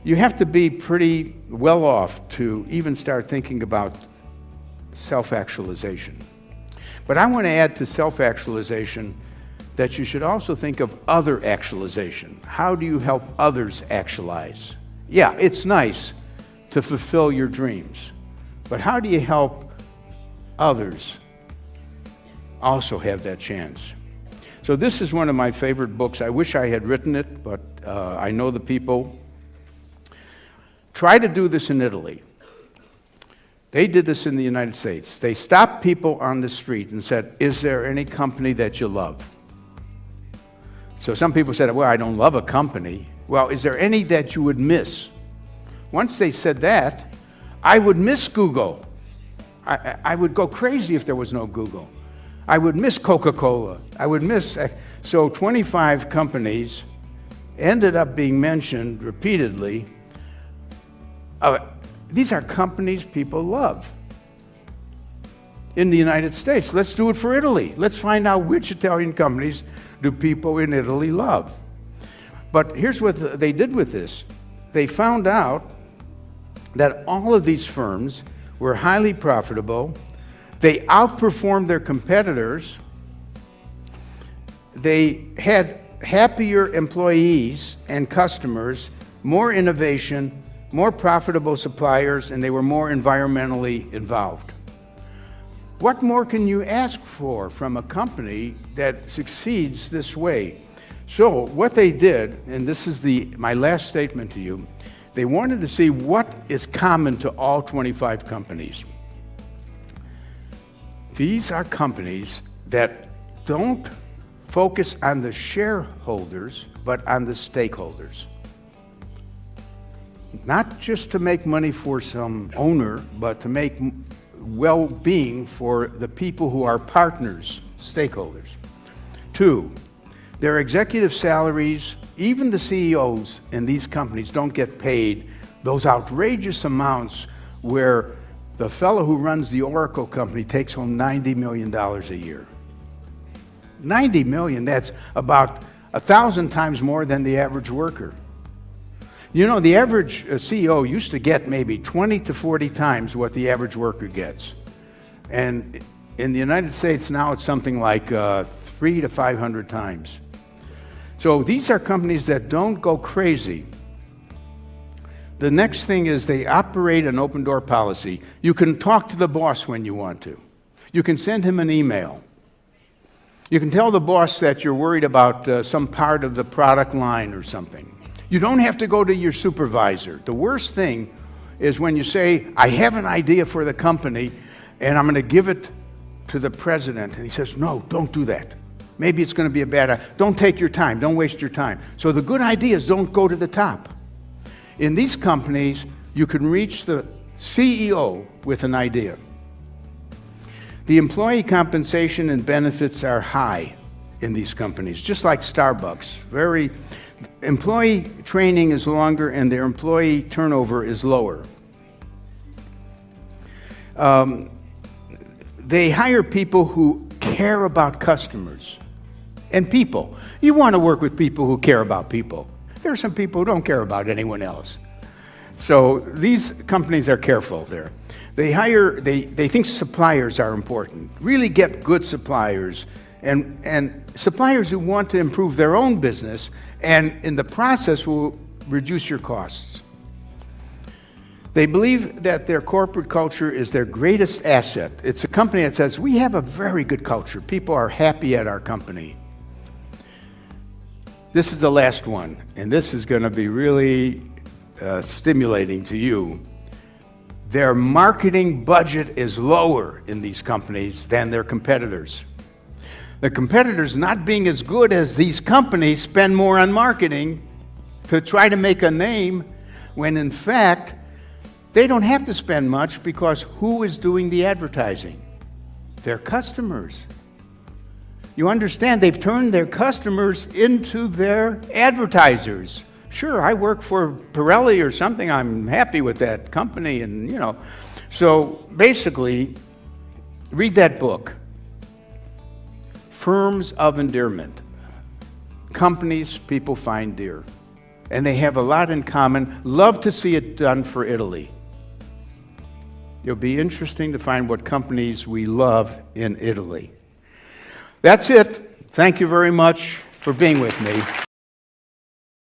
You have to be pretty well off to even start thinking about self-actualization. But I want to add to self-actualization that you should also think of other actualization. How do you help others actualize? Yeah, it's nice to fulfill your dreams, but how do you help others also have that chance? So this is one of my favorite books. I wish I had written it, but I know the people. Try to do this in Italy. They did this in the United States. They stopped people on the street and said, is there any company that you love? So some people said, well, I don't love a company. Well, is there any that you would miss? Once they said that, I would miss Google. I would go crazy if there was no Google. I would miss Coca-Cola. I would miss... So 25 companies ended up being mentioned repeatedly. These are companies people love in the United States. Let's do it for Italy. Let's find out which Italian companies do people in Italy love. But here's what they did with this. They found out that all of these firms were highly profitable. They outperformed their competitors. they had happier employees and customers, more innovation, more profitable suppliers, and they were more environmentally involved. What more can you ask for from a company that succeeds this way? So what they did, and this is my last statement to you, they wanted to see what is common to all 25 companies. These are companies that don't focus on the shareholders, but on the stakeholders. Not just to make money for some owner, but to make well-being for the people who are partners, stakeholders. 2, their executive salaries, even the CEOs in these companies don't get paid those outrageous amounts where the fellow who runs the Oracle company takes home $90 million a year. 90 million, that's about 1,000 times more than the average worker. You know, the average CEO used to get maybe 20 to 40 times what the average worker gets. And in the United States now it's something like 300 to 500 times. So these are companies that don't go crazy. The next thing is they operate an open door policy. You can talk to the boss when you want to. You can send him an email. You can tell the boss that you're worried about some part of the product line or something. You don't have to go to your supervisor. The worst thing is when you say, I have an idea for the company and I'm going to give it to the president. And he says, no, don't do that. Maybe it's going to be a bad idea. Don't take your time. Don't waste your time. So the good ideas don't go to the top. In these companies, you can reach the CEO with an idea. The employee compensation and benefits are high in these companies, just like Starbucks. Employee training is longer and their employee turnover is lower. They hire people who care about customers and people. You want to work with people who care about people. There are some people who don't care about anyone else. So these companies are careful there. They think suppliers are important. Really get good suppliers and suppliers who want to improve their own business and in the process will reduce your costs. They believe that their corporate culture is their greatest asset. It's a company that says, we have a very good culture. People are happy at our company. This is the last one, and this is going to be really stimulating to you. Their marketing budget is lower in these companies than their competitors. The competitors, not being as good as these companies, spend more on marketing to try to make a name, when in fact, they don't have to spend much because who is doing the advertising? Their customers. You understand, they've turned their customers into their advertisers. Sure, I work for Pirelli or something, I'm happy with that company, and So basically, read that book, Firms of Endearment. Companies people find dear. And they have a lot in common. Love to see it done for Italy. It'll be interesting to find what companies we love in Italy. That's it. Thank you very much for being with me.